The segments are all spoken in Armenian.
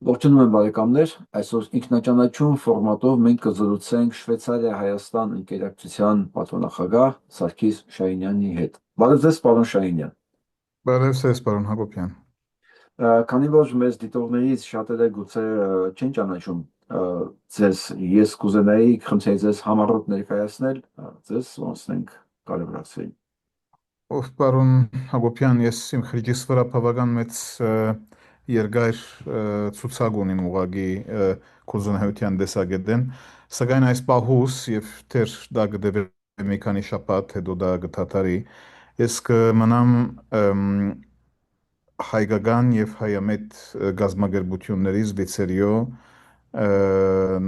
Ողջունում եմ բարեկամներ, այսօր ինքնաճանաչում ֆորմատով մենք կզրուցենք Շվեյցարիա-Հայաստան ընկերակցության պատվիրակապ Սարգիս Շահինյանի հետ։ Բարև ձեզ, պարոն Շահինյան։ Բարև ձեզ, պարոն Հակոբյան։ Քանի որ մեզ դիտողներից շատերը գուցե չեն ճանաչում ձեզ, ես կուզենայի խնդրեի ձեզ համառոտ ներկայացնել ձեզ, ոնցնենք կարևորացվեին։ Ով պարոն Հակոբյան, ես իմ խրճիս վրա բավական մեծ երկար ցուցակ ունիմ ուղագի կորզունեության դեսագետեն, սակայն այս պահուս եւ թեր դա գտեւե մի քանի շաբաթ հետո դա գտատարի, ես կմնամ հայկական եւ հայամետ գազམ་ագերբություններից վիցերիո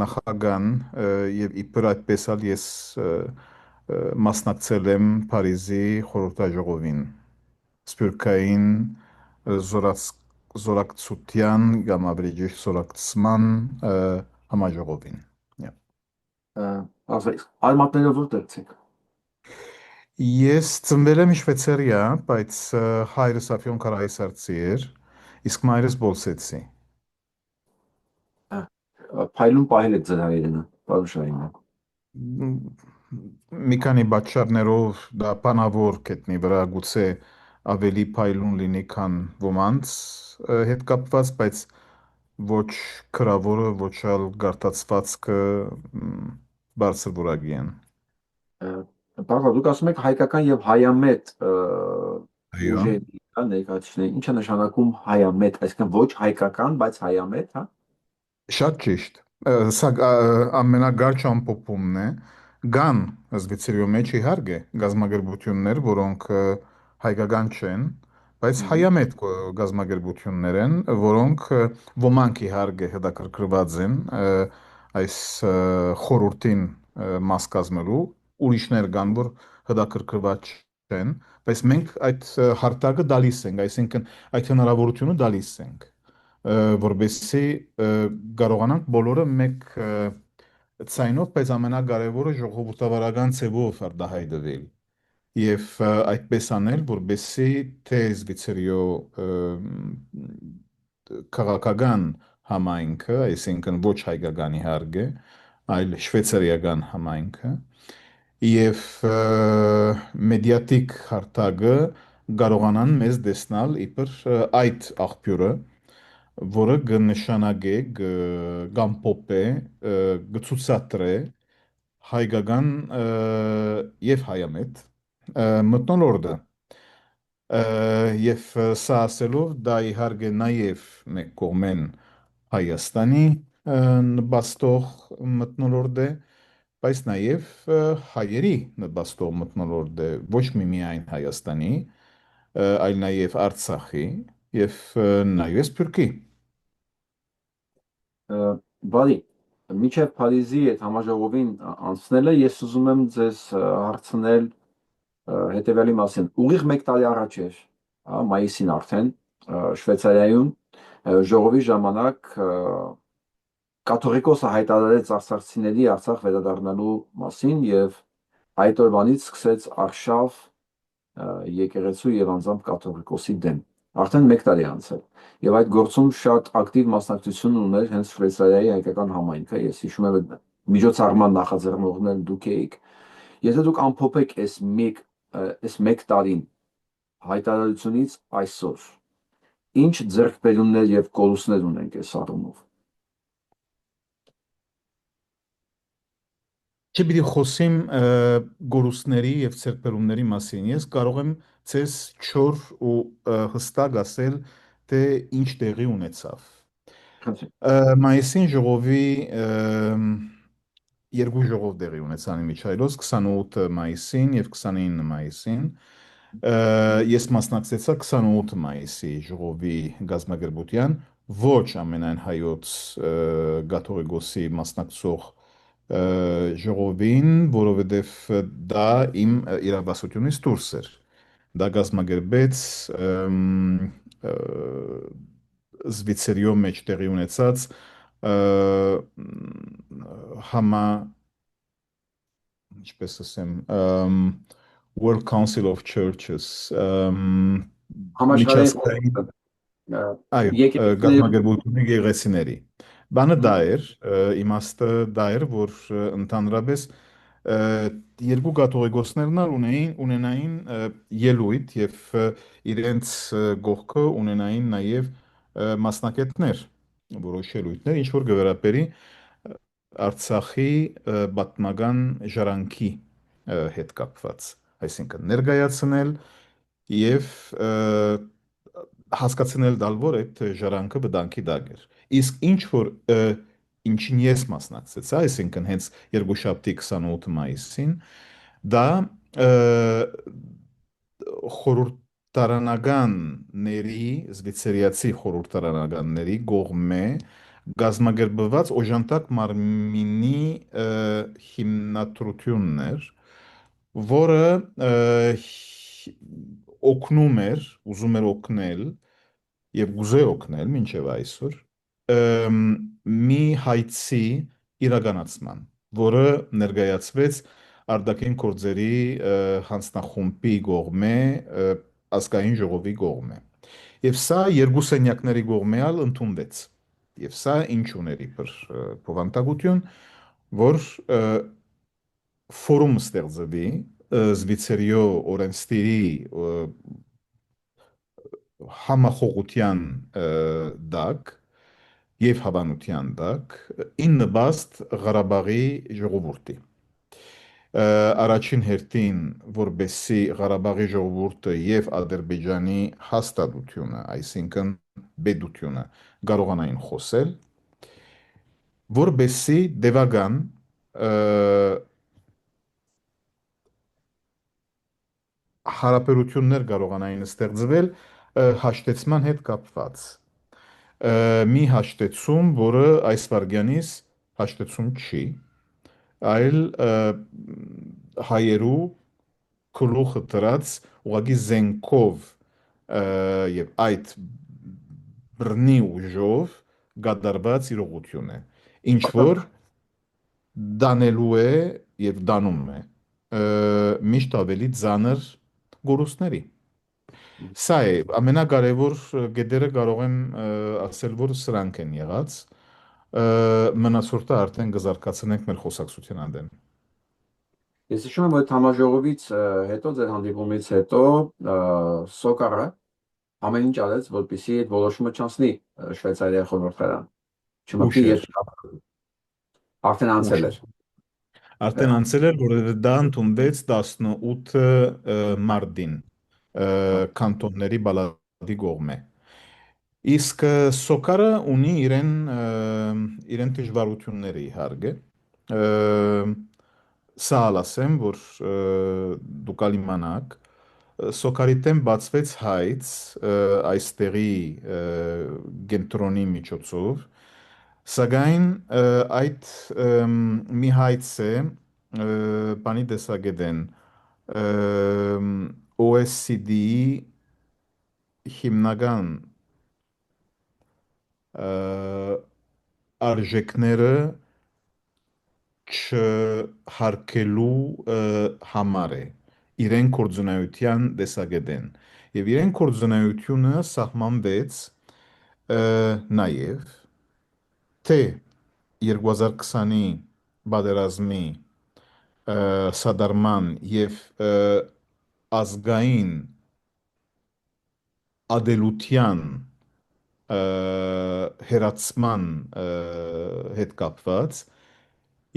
նախագահան եւ իբր այդպես ալ ես մասնակցել եմ Փարիզի խորհրդաժողովին սփյուռքային զորաց զորակցության կամ ավելի ճիշտ զորակցման համաժողովին։ Yeah. Ասեք, արմատներով որտեղից եք։ Ես ծնվել եմ Շվեյցարիա, բայց հայրս Աֆյոնքարայից արցի էր, իսկ մայրս Բոլսեցի։ Փայլուն պահել եք ձեր հայրենը, պարոն Շահինյան։ Մի քանի պատճառներով դա բանավոր գտնի վրա գուցե ավելի փայլուն լինի, քան ոմանց հետ կապված, բայց ոչ քրավորը, ոչ ալ գարտացվածքը բարձր որակի են։ Բաղա, դուք ասում եք հայկական եւ հայամետ Այո։ ուժերի, հա, ներկայացուցիչներ, ինչ է նշանակում հայամետ, այսինքն ոչ հայկական, բայց հայամետ, հա։ Շատ ճիշտ։ Սա ամենագարճ ամփոփումն է։ Կան զվիցերիո մեջ իհարկե գազམ་ագերբություններ, որոնք հայկական չեն, բայց Մгм. հայամետ գազམ་ագերբություններ են, որոնք ոմանք իհարկե հետաքրքրված են այս խորհրդին մաս կազմելու, ուրիշներ կան, որ հետաքրքրված չեն, բայց մենք այդ հարթակը տալիս ենք, այսինքն այդ հնարավորությունը տալիս ենք որբեսի կարողանանք բոլորը մեկ ցայնով, բայց ամենակարևորը ժողովրդավարական ցևով արտահայտվել եւ այդպես անել, որբեսի թե զվիցերիո քաղաքական համայնքը, այսինքն ոչ հայկական իհարկե, այլ շվեյցարիական համայնքը եւ մեդիատիկ հարթակը կարողանան մեզ տեսնել իբր այդ աղբյուրը որը կնշանակե կամփոփե կցուցադրե հայկական եւ հայամետ մտնոլորտը եւ սա ասելով դա իհարկե նաեւ մեկ կողմեն Հայաստանի նպաստող մտնոլորտ է բայց նաեւ հայերի նպաստող մտնոլորտ է ոչ միայն Հայաստանի այլ նաեւ Արցախի եւ նաեւ Սփյուռքի Բարի, միջև Փարիզի այդ համաժողովին անցնելը ես ուզում եմ ձեզ հարցնել հետևյալի մասին։ Ուղիղ 1 տարի առաջ էր, հա, մայիսին արդեն Շվեյցարիայում ժողովի ժամանակ կաթողիկոսը հայտարարեց արցախցիների Արցախ վերադառնալու մասին եւ այդ օրվանից սկսեց արշավ եկեղեցու եւ անձամբ կաթողիկոսի դեմ։ Արդեն 1 տարի անցել։ Եվ այդ գործում շատ ակտիվ մասնակցություն ուներ հենց Շվեյցարիայի հայկական համայնքը։ Ես հիշում եմ այդ միջոցառման նախաձեռնողներ դուք էիք։ Եթե դուք ամփոփեք այս 1 տարին հայտարարությունից այսօր, ինչ ձեռքբերումներ եւ կորուստներ ունենք այս առումով։ Չի պիտի խոսիմ գորուստների եւ ցերպերումների մասին։ Ես կարող եմ ցես չոր ու հստակ ասել, թե ինչ տեղի ունեցավ։ Խնդրեմ։ Մայիսին ժողովի երկու ժողով տեղի ունեցան Միչայլոս 28 մայիսին եւ 29 մայիսին։ Ես մասնակցեցա 28 մայիսի ժողովի գազམ་ագրբության ոչ ամենայն հայոց գաթողիկոսի մասնակցող ժողովին, որովհետև դա իմ իրավասությունից դուրս էր։ Դա գազམ་ագրբեց Զվիցերիո մեջ տեղի ունեցած համա ինչպես ասեմ World Council of Churches Համաշխարհային միջազգային խորհուրդ։ Այո, Եկեղեցիներում։ գազագերբությունների գեղեցիների։ Բանը դա էր, իմաստը դա էր, որ ընդհանրապես ը, երկու կաթողիկոսներն էլ ունենային ելույթ եւ իրենց գողքը ունենային նաեւ մասնակետներ, որոշ ելույթներ, ինչ որ գվերապերի Արցախի պատմական ժառանգի հետ կապված, այսինքն ներկայացնել եւ հասկացնել դալ որ այդ ժառանգը վտանգի դակ էր։ Իսկ ինչ որ ինչին ես մասնակցեցա, այսինքն հենց երկուշաբթի 28 մայիսին, դա խորհրդարանականների, զվիցերիացի խորհրդարանականների կողմէ գազմագերբված օժանդակ մարմինի հիմնադրությունն էր, որը օգնում էր, ուզում էր օգնել եւ գուզե օգնել մինչեւ այսօր մի հայցի իրականացման, որը ներկայացվեց Արտաքին գործերի հանձնախումբի կողմէ ազգային ժողովի կողմէ։ Եվ սա երկու սենյակների կողմեալ ընդունվեց։ Եվ սա ինչ ուներ իբր բովանդակություն, որ ֆորում ստեղծվի Զվիցերիո օրենսդիրի համախոհության դակ եւ հավանության դակ in նպաստ Ղարաբաղի ժողովրդի առաջին հերթին որբեսի Ղարաբաղի ժողովուրդը եւ Ադրբեջանի հաստատությունը, այսինքն բեդությունը կարողանային խոսել, որբեսի դեվագան հարաբերություններ կարողանային ստեղծվել հաշտեցման հետ կապված։ Մի հաշտեցում, որը այս վարգյանից հաշտեցում չի, այլ հայերու գլուխը դրած ուղղակի զենքով եւ այդ բռնի ուժով գդարված իրողություն է, ինչ որ դանելու է եւ դանում է միշտ ավելի ծանր գորուստների։ Սա է ամենակարևոր գետերը կարող եմ ասել, որ սրանք են եղած։ Մնացորդը արդեն կզարգացնենք մեր խոսակցության անդեն։ Ես հիշում եմ, որ համաժողովից հետո, ձեր հանդիպումից հետո Սոկարը ամեն ինչ արեց, որպեսզի այդ որոշումը չանցնի Շվեյցարիայի խորհրդարան։ Չմտնի Ուշեր, եւ արդեն անցել ուշեր։ էր։ Արդեն անցել էր, որովհետև դա ընդունվեց 18 մարտին կանտոնների բալադի կողմէ։ Իսկ Սոկարը ունի իրեն դժվարությունները իհարկե։ Սա ասեմ, որ դուք իմանաք, Սոկարի դեմ բացվեց հայց այստեղի կենտրոնի միջոցով, սակայն այդ մի հայց է բանի տեսակետեն OSCD-ի հիմնական արժեքները չհարկելու համար է իրեն կորձունայության տեսակետեն եւ իրեն կորձունայությունը սահմանվեց նաեւ թե 2020-ի բادرազմի սադարման եւ ազգային ադելության հերացման հետ կապված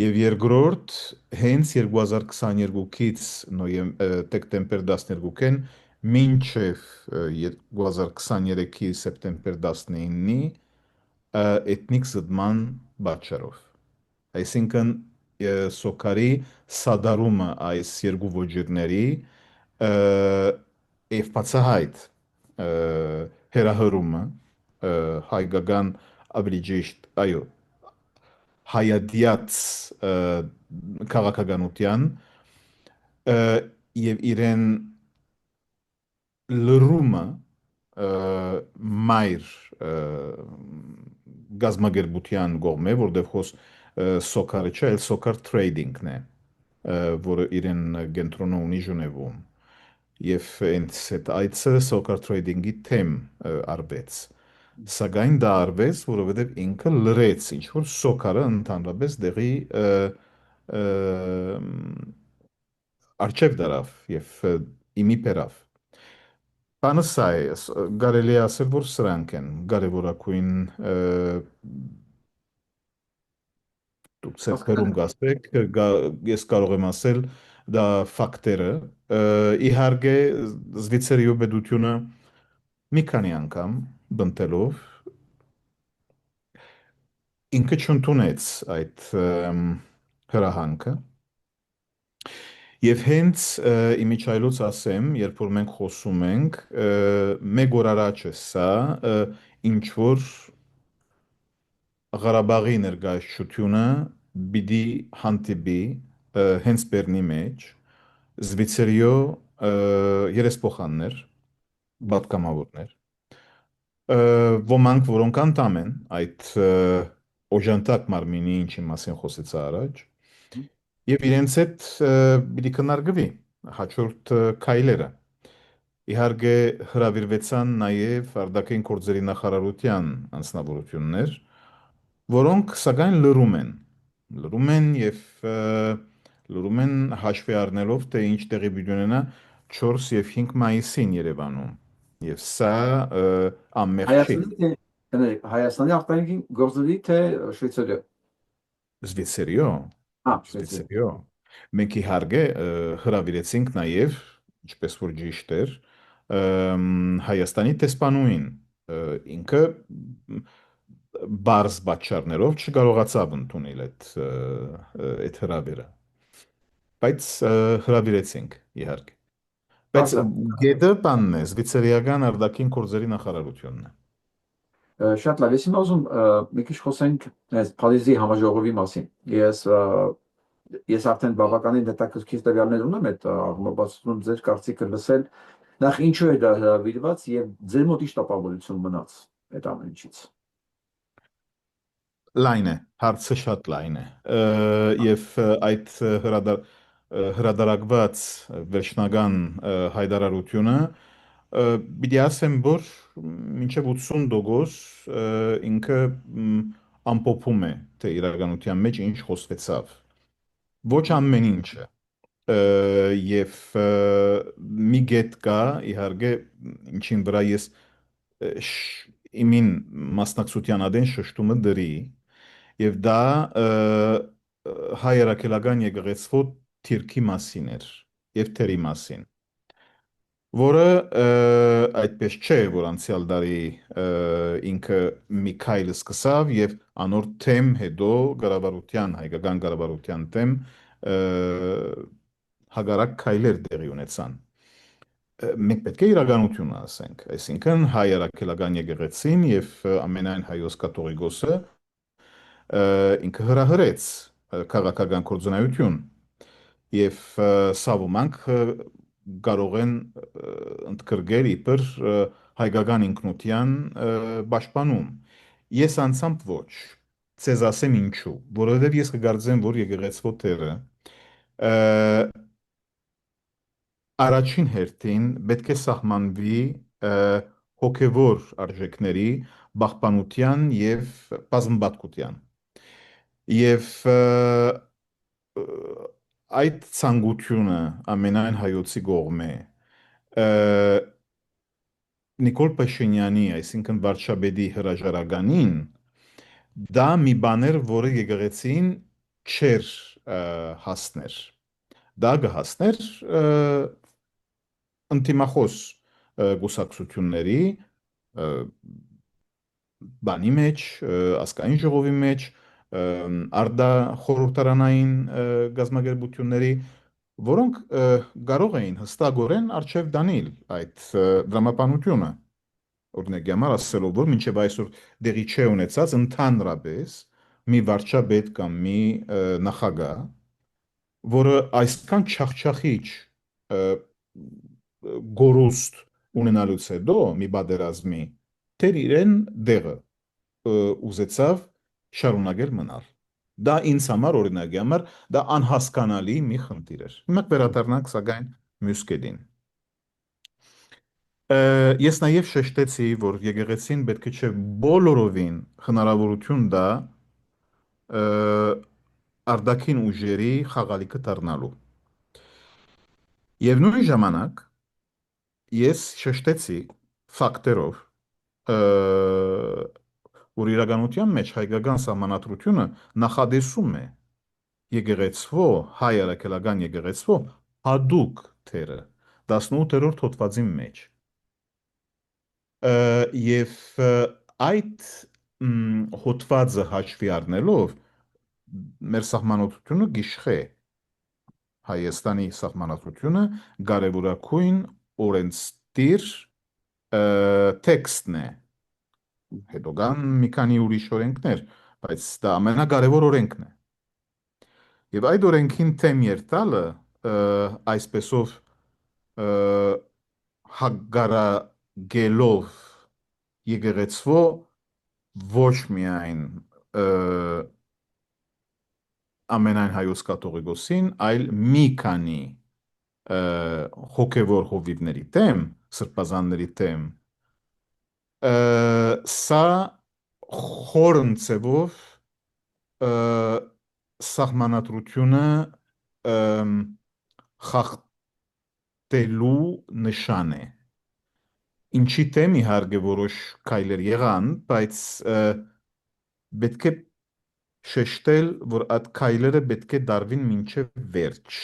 եւ երկրորդ հենց 2022-ից դեկտեմբեր 12-ին մինչև 2023-ի սեպտեմբեր 19-ի էթնիկ զտման պատճառով։ Այսինքն Սոկարի սադարումը այս երկու ոճիրների եւ բացահայտ հերահրումը հայկական ավելի ճիշտ, այո, հայադյաց քաղաքականության եւ իրեն լրումը մայր գազագերբության կողմէ, որտեղ հոս սոկարը չէ, այլ սոկար թրեյդինգն է, որը իրեն կենտրոնը ունի Ժնևում։ Եվ հենց այդ այցը սոկար թրեյդինգի թեմ արվեց։ Սակայն դա արվեց, որովհետև ինքը լրեց ինչ որ սոկարը ընդհանրապես դեղի արջև դարավ եւ իմի բերավ։ Բանը սա է, կարելի է ասել, որ սրանք են կարևորագույն դուք Հասկանալի ցերկերում գասեք, ես կարող եմ ասել դա ֆակտորը, իհարկե Զվիցերիո պետությունը մի քանի անգամ բնտելով ինքը չընդունեց այդ հրահանգը եւ հենց իմիջայլոց ասեմ, երբ որ մենք խոսում ենք, մեկ օր առաջ է սա, ինչ որ Ղարաբաղի ներկայացությունը պիտի հանդիպի հենց Բեռնի մեջ Զվիցերիո երեսփոխաններ, պատգամավորներ, ոմանք, որոնք անդամ են այդ օժանդակ մարմինի, ինչի մասին խոսեցա առաջ, եւ իրենց հետ պիտի քննարկվի հաջորդ քայլերը։ Իհարկե հրավիրվեցան նաև արտաքին գործերի նախարարության անձնավորություններ, որոնք սակայն լրում են հաշվի առնելով, թե ինչ տեղի պիտի ունենա 4 եւ 5 մայիսին Երևանում։ Եվ սա անմեղ չի։ Հայաստանի թե Հայաստանի արտաքին գործերի թե Շվեյցարիա։ Զվիցերիո, Շվեյցարիա։ Զվիցերիո։ Մենք իհարկե հրավիրեցինք նաև, ինչպես որ ճիշտ էր, Հայաստանի տեսփանուին, ինքը բարձ պատճառներով չկարողացավ ընդունել այդ հրավերը, բայց հրավիրեցինք իհարկե։ Բայց Բարձր։ գետը բանն է, զվիցերիական արտաքին գործերի նախարարությունն է։ Շատ լավ։ Ես հիմա ուզում մի քիչ խոսենք այս Փարիզի համաժողովի մասին։ Ես արդեն բավականին հետաքրքիր տվյալներ ունեմ այդ առնվազն ձեր կարծիքը լսել։ Նախ ինչու է դա հրավիրված եւ ձեր մոտ ինչ տպավորություն մնաց այդ ամեն ինչից։ Լայն է, հարցը շատ լայն է։ Եվ այդ հրադարակված վերջնական հայտարարությունը պիտի ասեմ, որ մինչև 80% ինքը ամփոփում է, թե իրականության մեջ ինչ խոսվեցավ։ Ոչ ամեն ինչը։ Եվ մի գետ կա, իհարկե, ինչին վրա ես իմին մասնակցության ադեն շշտումը դրի, եւ դա հայ երակելական եկեղեցու թիրքի մասին էր եւ թերի մասին, որը այդպես չէ, որ անցյալ տարի ինքը մի քայլ սկսավ եւ անոր թեմ հետո կառավարության, հայկական կառավարության թեմ հագարակ քայլեր տեղի ունեցան։ Մենք պետք է իրականությունը ասենք, այսինքն հայ երակելական եկեղեցին եւ ամենայն հայոց կաթողիկոսը ինքը հրահրեց քաղաքական կորձունայություն եւ սա ոմանք կարող են ընդգրկել իբր հայկական ինքնության պաշտպանում։ Ես անցամբ ոչ, ցեզ ասեմ ինչու, որովհետեւ ես կգարձեմ, որ եկեղեցու թերը առաջին հերթին պետք է սահմանվի հոգևոր արժեքների պահպանության եւ բազմապատկության։ Եվ այդ ցանկությունը ամենայն հայոցի կողմէ Նիկոլ Փաշինյանի, այսինքն վարչապետի հրաժարականին, դա մի բան էր, որը եկեղեցին չէր հասներ։ Դա կհասներ ընդդիմախոս կուսակցությունների բանի մեջ, ազգային ժողովի մեջ, արտա խորհրդարանային գազագերբությունների, որոնք կարող էին հստակորեն արժև դանել այդ դրամապանությունը։ Օրինակ համար ասելով, որ մինչև այսօր դեղի չէ ունեցած ընդհանրապես մի վարչապետ կամ մի նախագահ, որը այսքան չախչախիչ գորուստ ունենալուց հետո մի պատերազմի թեր իրեն դեղը ուզեցավ շարունակել մնալ։ Դա ինձ համար օրինակի համար դա անհասկանալի մի խնդիր էր։ Հիմա վերադառնանք սակայն մյուս կետին։ Ես նաև շեշտեցի, որ եկեղեցին պետք է չէ բոլորովին հնարավորություն դա ը, արտաքին ուժերի խաղալիքը դառնալու։ Եվ նույն ժամանակ ես շեշտեցի ֆակտորով, ը, որ իրականության մեջ հայկական սահմանադրությունը նախադեсում է եկեղեցվո, հայ առաքելական եկեղեցվո հadouk թերը 18-րդ հոդվածի մեջ։ Եվ այդ հոդվածը հաշվի առնելով մեր սահմանադրությունը գիշխե Հայաստանի սահմանադրությունը կարևորագույն օրենսդիր տեքստն է։ Հետո կան մի քանի ուրիշ օրենքներ, բայց դա ամենակարևոր օրենքն է։ Եվ այդ օրենքին թեմ երթալը այսպեսով ը, հագարագելով եկեղեցվո ոչ միայն ամենայն հայոց կաթողիկոսին, այլ մի քանի ը, հոգևոր հովիվների թեմ, սրբազանների թեմ, սա խորն ձևով ը, սահմանադրությունը ըմ, խախտելու նշան է։ Ինչի դեմ իհարկե որոշ քայլեր եղան, բայց պետք է շեշտել, որ այդ քայլերը պետք է դարվին մինչև վերջ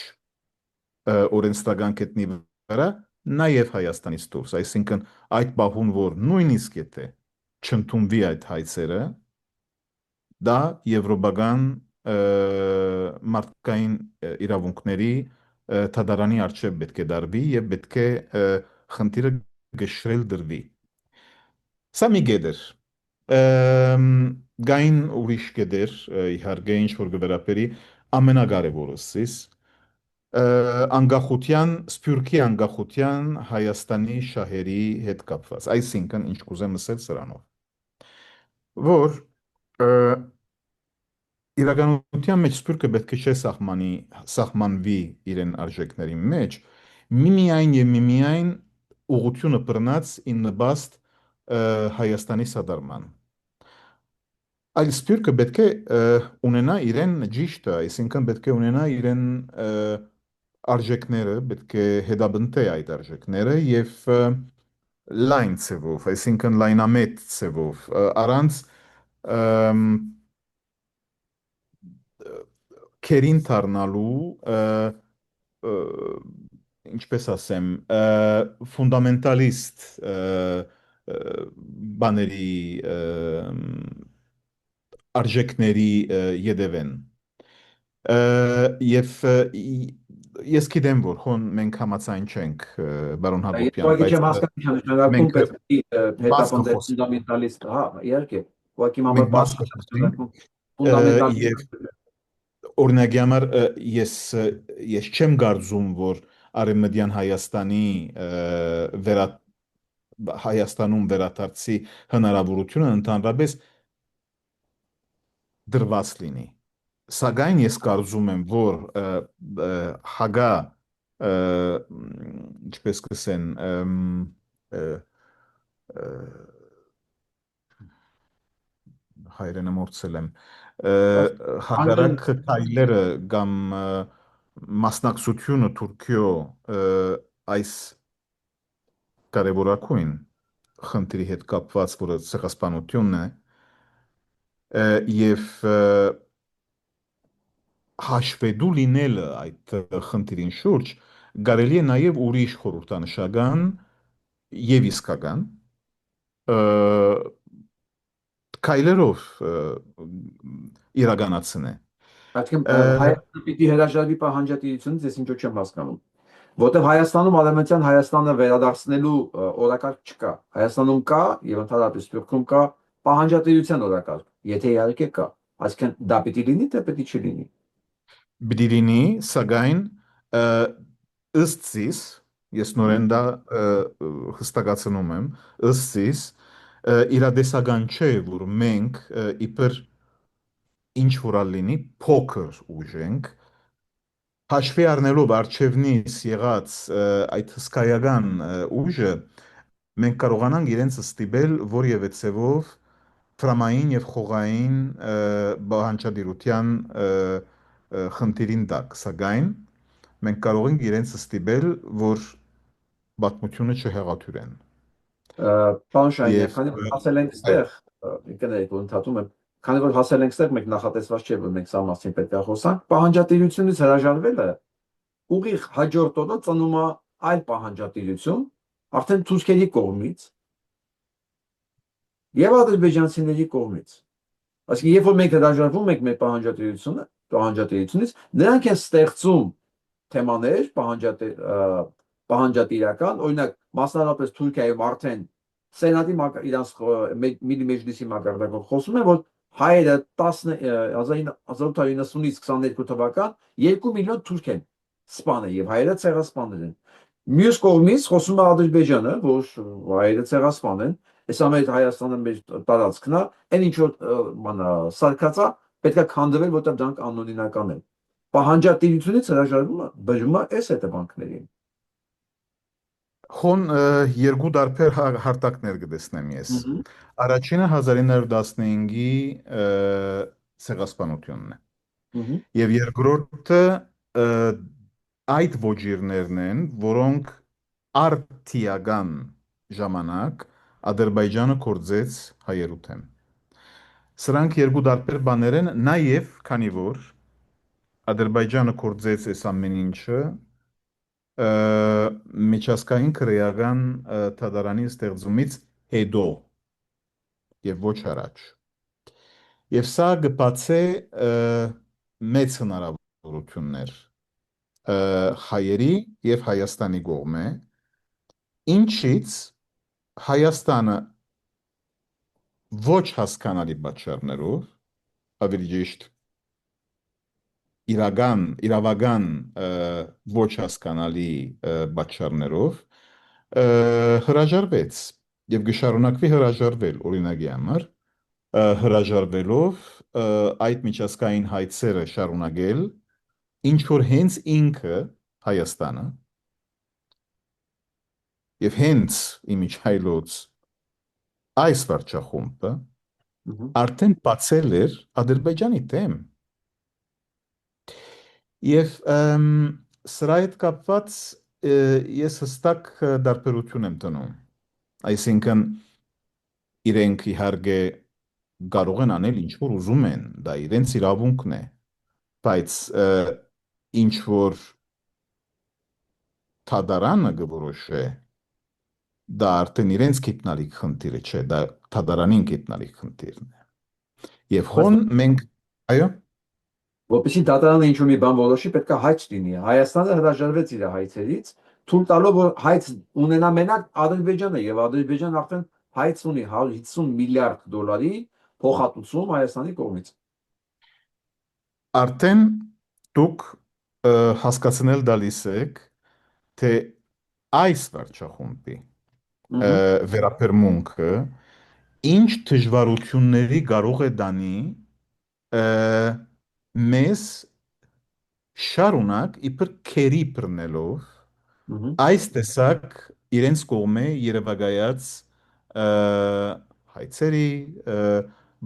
օրենսդրական գետնի վրա, նաև Հայաստանից դուրս, այսինքն այդ պահուն, որ նույնիսկ եթե չընդունվի այդ հայցերը, դա եվրոպական մարդկային իրավունքների թադարանի առջև պետք է դարվի եւ պետք է խնդիրը գշրել դրվի։ Սա մի գեդեր։ Գային ուրիշ գեդեր, իհարկե ինչ որ գվերապերի ամենակարևորըսից անկախության, Սփյուռքի անկախության Հայաստանի շահերի հետ կապված։ Այսինքն, ինչ կուզեմ ասել սրանով, որ իրականության մեջ Սփյուռքը պետք է չէ սահմանվի իրեն արժեքների մեջ, միմիայն եւ միմիայն ուղղությունը բռնած in նպաստ Հայաստանի սադարման։ Այլ Սփյուռքը պետք է ունենա իրեն ճիշտը, այսինքն պետք է ունենա իրեն արժեքները, պետք է հետապնդե այդ արժեքները եւ լայն ցևով, այսինքն լայնամետ ցևով, առանց քերին դառնալու ինչպես ասեմ, ֆունդամենտալիստ բաների արժեքների յետևեն։ Եվ ես գիտեմ, որ հոն մենք համաձայն չենք, բարոն Ես Հակոբյան, ուղղակի չեմ բայց հասկանում նշանակում մենք պետք է բաց հետապնդել կխոսենք, ֆունդամենտալիստ, հա, իհարկե, ուղղակի մենք մամը բաց բարձր կխոսենք, նշանակում ֆունդամենտալիստ։ եւ օրինակի համար ես չեմ կարծում, որ Արևմտյան Հայաստանի վերա Հայաստանում վերադարձի հնարավորությունը ընդհանրապես դրված լինի։ Սակայն ես կարծում եմ, որ հագա ինչպես կսեն հայրենը մորցել եմ Անգլեն հագարակ քայլերը կամ մասնակցությունը Թուրքիո այս կարևորակույն խնդրի հետ կապված, որը ցեղասպանությունն է, եւ հաշվետու լինելը այդ խնդիրին շուրջ կարելի է նաև ուրիշ խորհրդանշական եւ իսկական քայլերով իրականացնե։ Այսինքն Հայաստանը պիտի հրաժարվի պահանջատիրությունից, ես ինչու չեմ հասկանում։ Որտեվ Հայաստանում արևմտյան Հայաստանը վերադարձնելու օրակարգ չկա։ Հայաստանում կա եւ ընդհանրապես Թուրքում կա պահանջատիրության օրակարգ, եթե իհարկե կա։ Այսինքն դա պիտի լինի, թե պիտի չլինի։ Պիտի լինի, սակայն ըստ զիս, ես նորեն դա հստակացնում եմ, ըստ զիս իրադեսական չէ, որ մենք իբր ինչ որ լինի փոքր ուժենք, հաշվի առնելով արջևնից եղած այդ հսկայական ուժը, մենք կարողանանք իրենց ստիպել որևէ ցևով տրամային եւ խողային բանջարդիրության խնդիրին տակ, սակայն մենք կարող ենք իրենց ստիպել, որ պատմությունը չհեղաթյուրեն։ Պարոն Շահինյան, Եվ քանի որ հասել ենք այո, ստեղ, կներեք, որ ընդհատում եմ, քանի որ հասել ենք ստեղ, մենք նախատեսված չէ, որ մենք սա մասին պետք է խոսանք, պահանջատիրությունից հրաժարվելը ուղիղ հաջորդ օրը ծնում է այլ պահանջատիրություն, արդեն թուրքերի կողմից եւ ադրբեջանցիների կողմից։ Այսինքն, երբ որ մենք հրաժարվում ենք մեր պահանջատիրությունից, նրանք են ստեղծում թեմաներ, պահանջատիրական, օրինակ, մասնավորապես Թուրքիայում արդեն Սենատի իրանց Միլի Մեջլիսի մակարդակով խոսում են, որ հայերը 1890-ից 22 թվական 2 միլիոն թուրք են սպանել եւ հայերը ցեղասպանել են։ Մյուս կողմից խոսում է Ադրբեջանը, որ հայերը ցեղասպան են, այս ամենը Հայաստանը մեր տարածքն է, այն ինչ որ մանա սարկածա պետքա քանդվել, որտեղ դրանք անօրինական են։ Պահանջատիրությունից հրաժարվումը բերում է այս հետևանքներին։ խոն երկու դարբեր հարթակներ կտեսնեմ ես։ Ուհու, Առաջինը 1915-ի ցեղասպանությունն է։ ուհու, Եվ երկրորդը ը, այդ ոճիրներն են, որոնք արտիական ժամանակ Ադրբեջանը կործեց հայերու թեմ։ Սրանք երկու դարբեր բաներ են, նաև քանի որ Ադրբեջանը կործեց այս ամեն ինչը ը, միջազգային քրեական թադարանի ստեղծումից հետո եւ ոչ առաջ։ Եվ սա կբացե մեծ հնարավորություններ հայերի եւ Հայաստանի կողմէ, ինչից Հայաստանը ոչ հասկանալի պատճառներով, ավելի ճիշտ իրավական ոչ հասկանալի պատճառներով հրաժարվեց եւ կշարունակվի հրաժարվել օրինակի համար հրաժարվելով այդ միջազգային հայցերը շարունակել ինչ որ հենց ինքը Հայաստանը եւ հենց իմիջայլոց այս վարչախումբը ուհու, արդեն բացել էր Ադրբեջանի դեմ եւ սրա հետ կապված ես հստակ դարբերություն եմ տնում այսինքն իրենք իհարկե կարող են անել ինչ որ ուզում են դա իրենց իրավունքն է բայց ինչ որ թադարանը կորոշե դա արդեն իրենց գիտնալիք խնդիրը չէ, դա թադարանին գիտնալիք խնդիրն է։ Եվ բայց խոն մենք, այո, որպեսզի դատարանը ինչ-որ մի բան որոշի, պետք է հայց լինի։ Հայաստանը հրաժարվեց իր հայցերից, թույլ տալով որ հայց ունենա մենակ Ադրբեջանը եւ Ադրբեջանն արդեն հայց ունի 150 միլիարդ դոլարի փոխհատուցում Հայաստանի կողմից։ արդեն դուք հասկացնել դալիս եք, թե այս վարչախումբի Ուհու, վերապերմունքը ինչ դժվարությունների կարող է դանի մեզ շարունակ իբր քերի բռնելով ուհու, այս տեսակ իրենց կողմէ երևակայած ը, հայցերի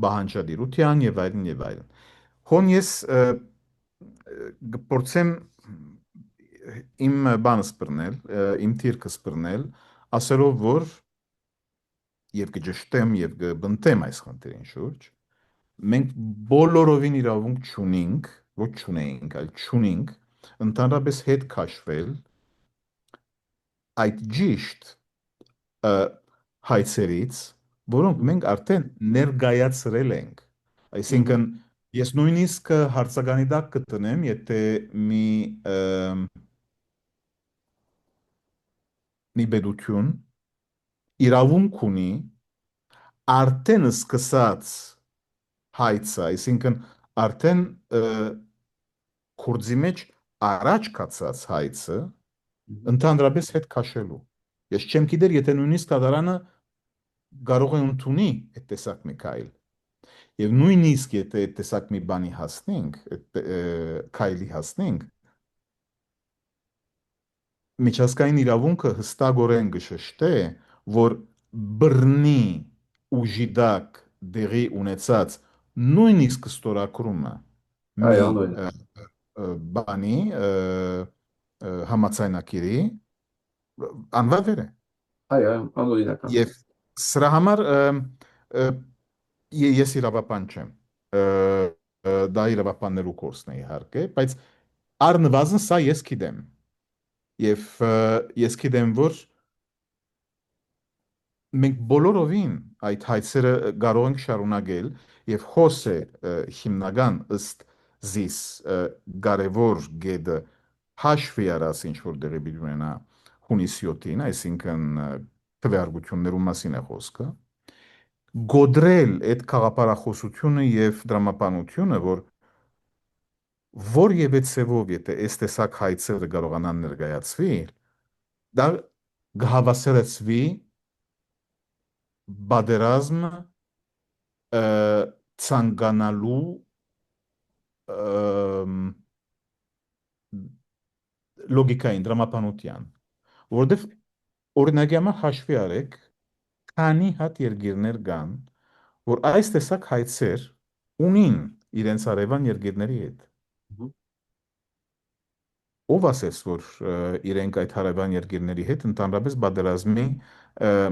բանջարդիրության եւ այլն եւ այլն։ Հոն ես գործեմ իմ բանս բռնել, իմ թիրքս բռնել, ասելով որ եւ կճշտեմ եւ կբնտեմ այս խնդրին շուրջ մենք բոլորովին իրավունք չունենք, ոչ չունենք, այլ չունենք ընդհանրապես հետ քաշվել այդ ճիշտ ը, հայցերից, որոնք մենք արդեն ներկայացրել ենք։ ուհու, Այսինքն ես նույնիսկ հարցականի տակ կտնեմ, եթե մի պետություն իրավունք ունի արդեն սկսած հայցը, այսինքն արդեն կուրձի մեջ առաջ կացած հայցը ուհու, ընդհանրապես հետ քաշելու։ Ես չեմ գիտեր, եթե նույնիսկ դատարանը կարող է ընդունի այդ տեսակ մի քայլ։ Եվ նույնիսկ եթե այդ տեսակ մի բանի հասնենք, քայլի հասնենք, միջազգային իրավունքը հստակորեն կշեշտե, որ բռնի ուժի դակ դեղի ունեցած նույնիսկ ստորագրումը մի այո, անօրինակ, բանի համաձայնագիրի անվավեր է։ այո, անօրինական։ Եվ սրա համար ը, ես իրավապան չեմ։ Դա իրավապաններու կորսն է իհարկե, բայց առնվազն սա ես գիտեմ։ Եվ ես գիտեմ, որ մենք բոլորովին այդ հայցերը կարող ենք շարունակել եւ խոսե հիմնական ըստ զիս կարևոր գեդը հաշվի առած ինչ որ դեղի պիտի ունենա հունիսի 7-ին, այսինքն քվեարկություններու մասին է խոսքը, գոդրել այդ խաղապարախոսությունը եւ դրամապանությունը, որևէ ցևով եթե այս տեսակ հայցերը կարողանան ներկայացվի, դա գհավասարեցվի բادرազմ ցանկանալու լոգիկային դրամապանության, որովհետև օրինակի համար հաշվի արեք, քանի հատ երկիրներ կան, որ այս տեսակ հայցեր ունին իրենց արևան երկիրների հետ։ Ով ասես, որ իրենք այդ հարևան երկիրների հետ ընդհանրապես բادرազմի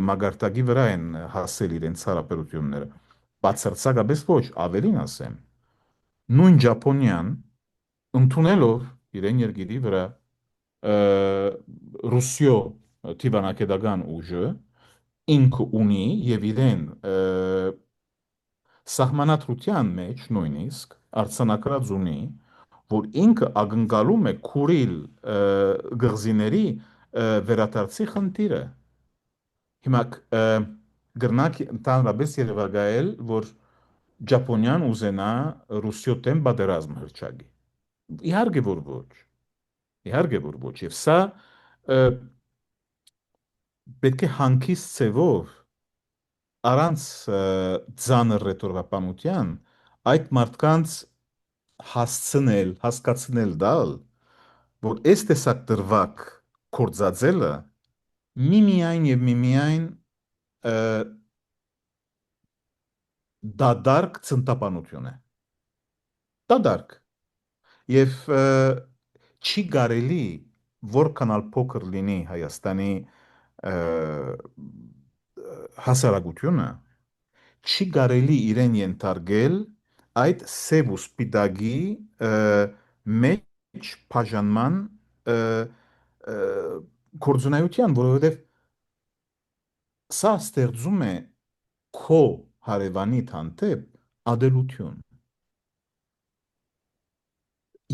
մագարտակի վրա են հասել իրենց հարաբերությունները։ Բացարձակապես ոչ, ավելին ասեմ, նույն Ճապոնիան ընդունելով իրեն երկիրի վրա Ռուսիո թիվանակետական ուժը ինքը ունի եւ իրեն սահմանադրության մեջ նույնիսկ արձանագրած ունի, որ ինքը ակնկալում է Քուրիլ գղզիների վերադարձի խնդիրը։ Հիմա գրնակ ընդհանրապես երևակայել, որ Ճապոնիան ուզենա Ռուսիո դեմ պատերազմ հրճակի։ Իհարկե որ ոչ։ Իհարկե որ ոչ։ Եվ սա պետք է հանգիստ ցևով առանց ծանր ռետորվապանության այդ մարդկանց հասցնել, հասկացնել դալ, որ այս տեսակ դրվակ կործածելը միմիայն եւ միմիայն դադարք ցնտապանություն է։ Դադարք։ Եվ չի կարելի որքանալ փոքր լինի Հայաստանի հասարակությունը, չի կարելի իրեն ենթարկել այդ սև ու սպիտակի մեջ բաժանման կորձունայության, որովհետև սա ստեղծում է քո հարևանի հանդեպ ադելություն։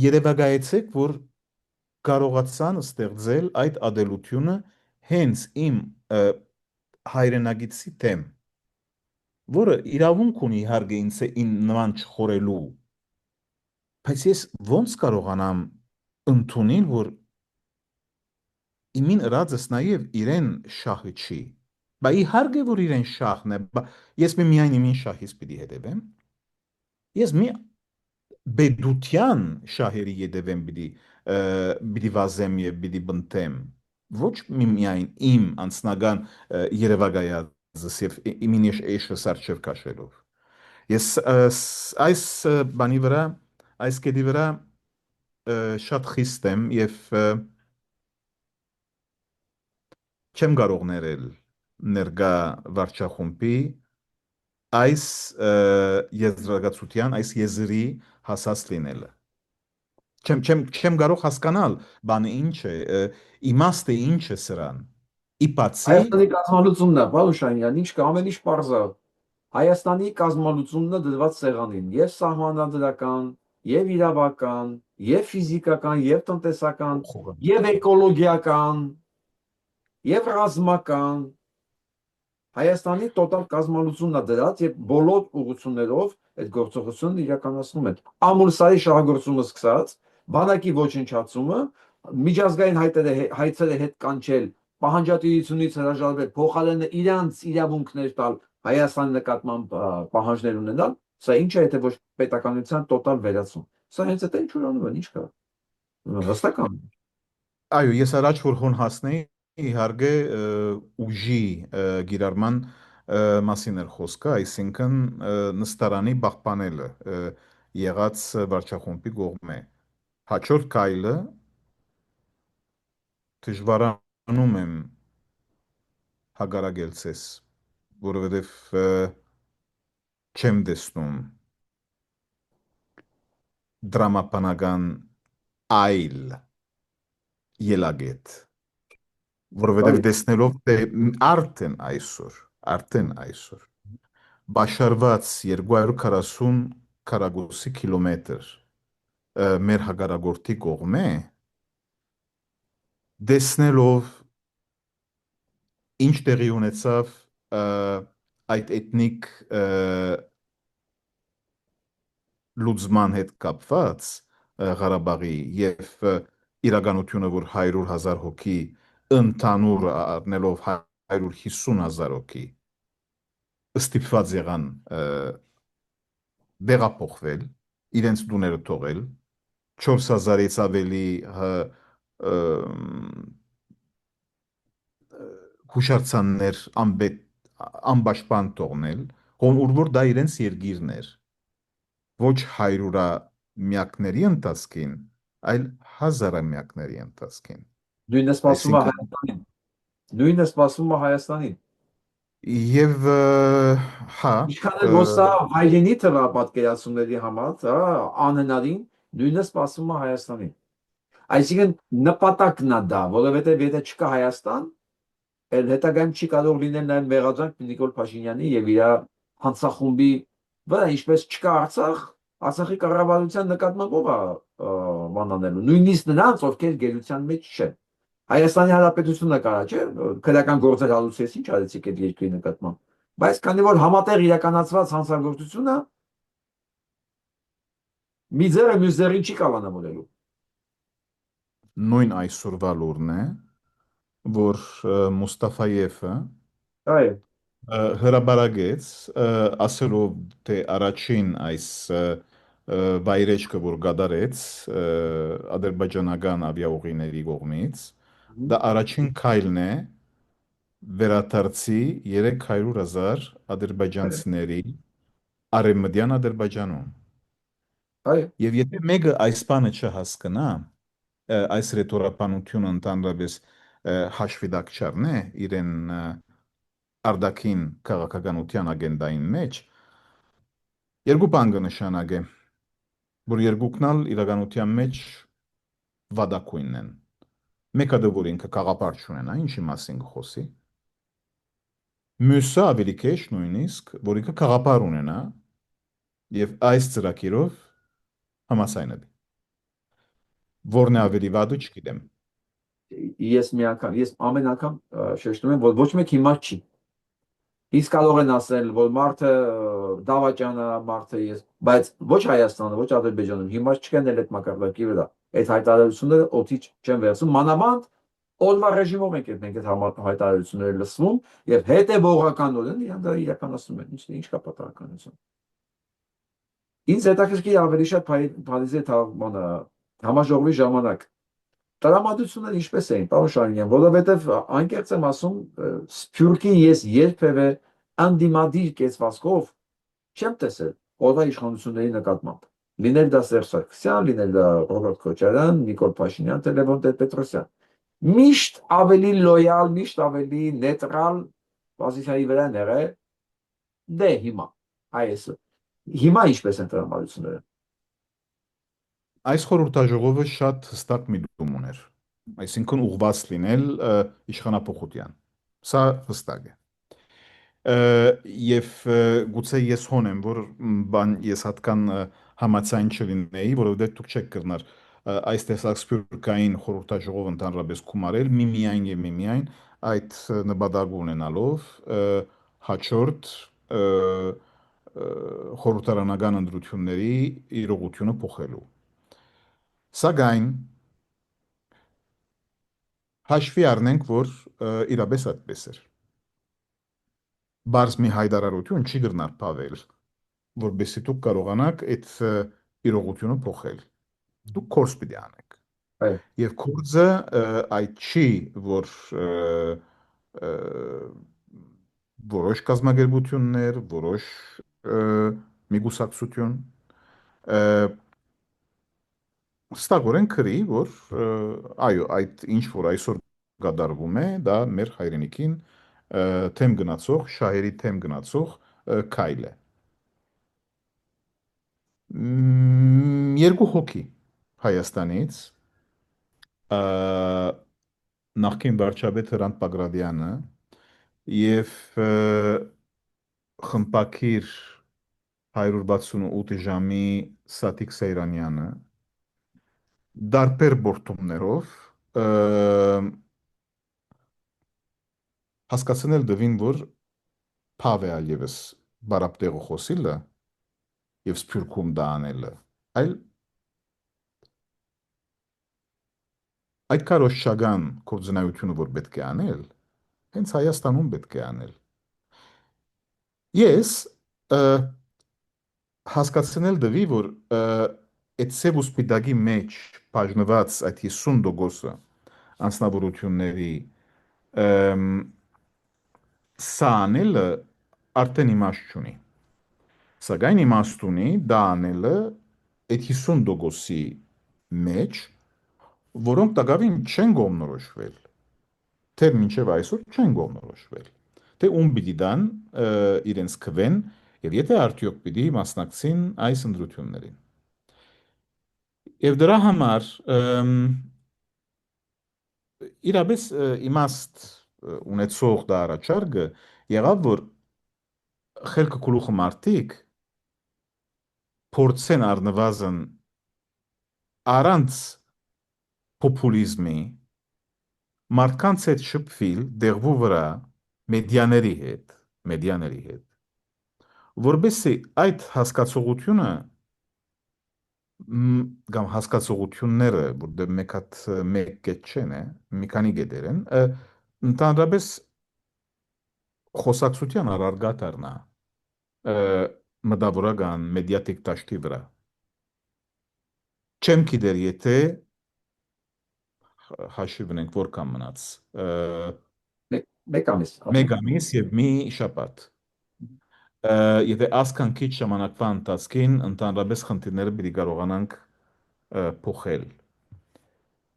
Երևակայեցեք, որ կարողացան ստեղծել այդ ադելությունը հենց իմ հայրենագիտի դեմ, որը իրավունք ունի իհարկե ինձ նման չխորելու, բայց ես ոնց կարողանամ ընդունել, որ իմին ըրածս նաև իրեն շահը չի։ Բա իհարկե որ իրեն շահն է, ես միայն իմին շահից պիտի հետևեմ, ես մի բեդության շահերի հետևեմ պիտի վազեմ եւ պիտի բնտեմ, ոչ միայն իմ անձնական երևակայածս եւ իմին եշս արժեվ քաշելով։ Ես այս բանի վրա, այս կետի վրա շատ խիստ եմ եւ չեմ կարող ներել ներկա վարչախումբի այս եզրակացության, այս եզրի հասած լինելը։ Չեմ կարող հասկանալ բանը ինչ է, իմաստը ինչ է սրան։ Իպացի Հայաստանի կազմալուծումն է, Պարուշանյան, ինչ կա, ամեն ինչ պարզ է։ Հայաստանի կազմալուծումն է դրված սեղանին, եւ սահմանադրական, եւ իրավական, եւ ֆիզիկական, եւ տնտեսական, եւ էկոլոգիական, եւ ռազմական։ Հայաստանի տոտալ կազմալուծումն է դրած եւ բոլոր ուղղություններով այդ գործողությունն իրականացնում են։ Ամուլսարի շահագործումը սկսած, բանակի ոչնչացումը, միջազգային հայցերը հետ կանչել, պահանջատիրությունից հրաժարվել, փոխարենը իրանց իրավունքներ տալ, Հայաստանի նկատմամբ պահանջներ ունենալ, սա ինչ է, եթե ոչ պետականության տոտալ վերացում։ Սա հենց այդ ինչ որ անում են, ինչ կա։ Վստահ եմ։ այո, ես առաջ որ հոն հասնեի, իհարկե ուժի գիրառման մասին էր խոսքը, այսինքն նստարանի պահպանելը եղած վարչախումբի կողմէ։ Հաջորդ քայլը դժվարանում եմ հագարակել ցես, որովհետև չեմ տեսնում դրամապանական այլ ելագետ, որովհետև Բարի, տեսնելով թե արդեն այսօր բաշարված 240 քառակուսի կիլոմետր մեր հագարագործի կողմէ, տեսնելով ինչ տեղի ունեցավ այդ էթնիկ լուծման հետ կապված Ղարաբաղի եւ իրականությունը, որ 100,000 հոգի ընդհանուր առնելով 150,000 հոգի ստիպված եղան դեղափոխվել, իրենց տուները թողել, 4,000-ից ավելի հուշարձաններ անպաշտպան թողնել, ուր որ դա իրենց երկիրն էր, ոչ հարյուրամյակների ընթացքին, այլ հազարամյակների ընթացքին։ նույնը սպասում է Այսինքն Հայաստանին։ Նույնը սպասում է Հայաստանին։ եւ հա Ինչքան էլ որ սա հայրենի թվա պատկերացումների համար, հա, անհնարին, նույնը սպասում է Հայաստանին։ Այսինքն նպատակն է դա, որովհետև եթե չկա Հայաստան, էլ հետագայում չի կարող լինել նաև մեղադրանք Նիկոլ Փաշինյանի եւ իր հանցախումբի վրա, ինչպես չկա Արցախ, Արցախի կառավարության նկատմամբ ով է բանանելու, նույնիսկ նրանց, ովքեր գերության մեջ չեն։ Հայաստանի Հանրապետությունը կարա, չէ՞, քրեական գործեր հալուցեց, ինչ արեցիք այդ երկրի նկատմամբ։ Բայց քանի որ համատեղ իրականացված հանցագործությունը մի ձեռը մյուս ձեռին չի կալանավորելու։ նույն այսօրվա լուրն է, որ Մուստաֆայևը Այո, հրաբարագեց ասելով թե առաջին այս վայրեջքը, որ գդարեց ադրբեջանական ավիաուղիների կողմից, դա առաջին քայլն է վերադարձի 300,000 այո, ադրբեջանցիների արևմտյան Ադրբեջանում։ այո, Եվ եթե մեկը այս բանը չհասկնա, այս ռետորաբանությունը ընդհանրապես հաշվի տակ չառնե իրեն արդակին քաղաքականության ագենդային մեջ, երկու բան կնշանակե, որ երկուքն ալ իրականության մեջ վադակույնն են։ Մեկը դա որ ինքը կաղապար չունենա, ինչի մասին կխոսի։ Մյուսը ավելի քեշ նույնիսկ, որ ինքը կաղապար ունենա եւ այս ծրագիրով համասայնվի։ Որն է ավելի վատը չգիտեմ։ ես ամեն անգամ շեշտում եմ, որ ոչ մեկ հիմար չի։ Իսկ կարող են ասել, որ մարդը դավաճան է, մարդը ես, բայց ոչ Հայաստանը, ոչ Ադրբեջանում հիմար չկան էլ այդ մակարդակի վրա։ Այդ հայտարարությունները օդի չեն վերցում, մանավանդ օրվա ռեժիմով ենք մենք այդ հայտարարությունները լսվում եւ հետեւողականորեն իրան դա իրականացնում են։ Ինչ կա պատահականություն։ Ինձ հետաքրքիր ավելի շատ Փարիզի բանը համաժողովի ժամանակ տրամադրությունները ինչպես էին, պարոն Շահինյան, որովհետև անկեղծ եմ ասում, Սփյուռքին ես երբևէ անդիմադիր կեցվածքով չեմ տեսել օրվա իշխանությունների նկատմամբ։ Լինել դա Սերժ Սարգսյան, լինել դա Ռոբերտ Քոչարյան, Նիկոլ Փաշինյան, թե Լևոն Տեր-Պետրոսյան։ Միշտ ավելի լոյալ, միշտ ավելի նեյտրալ պոզիցիայի վրա են եղել։ Դե հիմա այս հիմա ինչպես են տրամադրությունները։ Այս խորհրդաժողովը շատ հստակ միտում ուներ, այսինքն ուղղված լինել իշխանապողության։ Սա հստակ է։ Եվ գուցե ես հոնեմ, որ բան ես հատկան համացայն չլինեի, որովհետև դուք չեք կրնար այս տեսակ սփյուռքային խորհրդաժողով ընդհանրապես գումարել միմիայն եւ միմիայն այդ նպատակ ունենալով հաջորդ խորհրդարանական ընտրությունների իրողությունը փոխելու։ Սակայն հաշվի առնենք, որ իրապես այդպես էր։ Բարձ մի հայտարարություն չի գրնար փավել, որբեսի դուք կարողանաք այդ իրողությունը փոխել։ Դուք կորս պիտի անեք։ այո, Եվ քուրձը այդ չի, որ ը, որոշ կազմակերպություններ, որոշ ը, միգուսակցություն ստագորեն քրի, որ այո, այդ ինչ որ այսօր կատարվում է, դա մեր հայրենիքին թեմ գնացող, շահերի թեմ գնացող քայլ է։ Երկու հոգի Հայաստանից ը, նախկին վարչապետ Հրանտ Բագրատյանը եւ խմբակիր 168 ժամի Սաթիկ Սեյրանյանը դարբեր բորտումներով հասկացնել դվին, որ փավ է այլևս բարապտեղը խոսիլը եւ սփյուռքում դա անելը, այլ այդ կարոշչական կորձնայությունը, որ պետք է անել, հենց Հայաստանում պետք է անել։ Ես հասկացնել դվի, որ այդ սև ու սպիտակի մեջ բաժնված այդ 50% անձնավորությունների Ըմ, սա անելը արդեն իմաստ չունի։ Սակայն իմաստ ունի դա անելը այդ 50%-ի մեջ, որոնք տակավին չեն գոմնորոշվել, թե մինչև այսօր չեն գոմնորոշվել, թե ում պիտի դան իրենց քվեն եւ եթե արդյոք պիտի մասնակցին այս ընտրություններին։ Եվ դրա համար իրապես իմաստ ունեցող դա առաջարկը եղավ, որ խելքը գլուխը մարդիկ փորձեն առնվազն առանց պոպուլիզմի մարդկանց հետ շփվել դեղվու վրա մեդիաների հետ, որբեսի այդ հասկացողությունը կամ հասկացողությունները, որտեղ մեկ հատ մեկ կետ չեն է, մի քանի գետեր են, ընդհանրապես խոսակցության առարգա դառնա մտավորական մեդիատիկ դաշտի վրա։ Չեմ գիտեր, եթե հաշիվ ունենք որքան մնաց մեկ ամիս մեկ արդեն։ ամիս եւ մի շաբաթ։ Եթե ասքան քիչ ժամանակվա ընթացքին ընդհանրապես խնդիրները պիտի կարողանանք փոխել։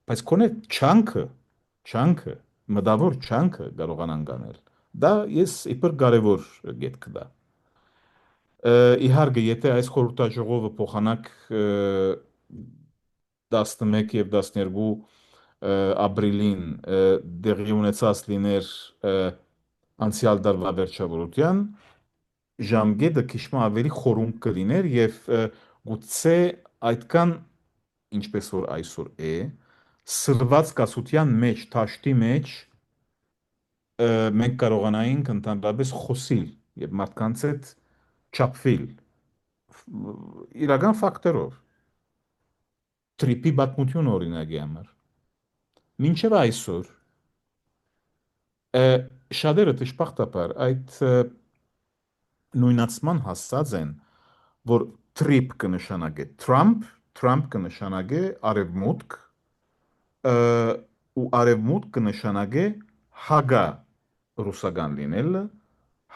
Բայց կոնե չանքը, մտավոր չանքը կարողանանք անել։ Դա ես իբր կարևոր գետ կդա։ Իհարկե, եթե այս խորհրդաժողովը փոխանակ 11 եւ 12 ապրիլին դեղի ունեցած լիներ անցյալ տարվա վերջավորության, ժամկետը քիչ ավելի խորում կլիներ եւ գուցե այդքան ինչպես որ այսօր է սրված կասության մեջ, թաշտի մեջ մենք կարողանայինք ընդհանրապես խոսիլ եւ մարդկանց հետ չափվել իրական ֆակտորով տրիպի պատմություն օրինակի համար մինչև այսօր շատերը դժբախտաբար այդ նույնացման հասած են, որ trip կնշանակե Trump կնշանակե արևմուտք, ու արևմուտք կնշանակե հագա ռուսական լինելը,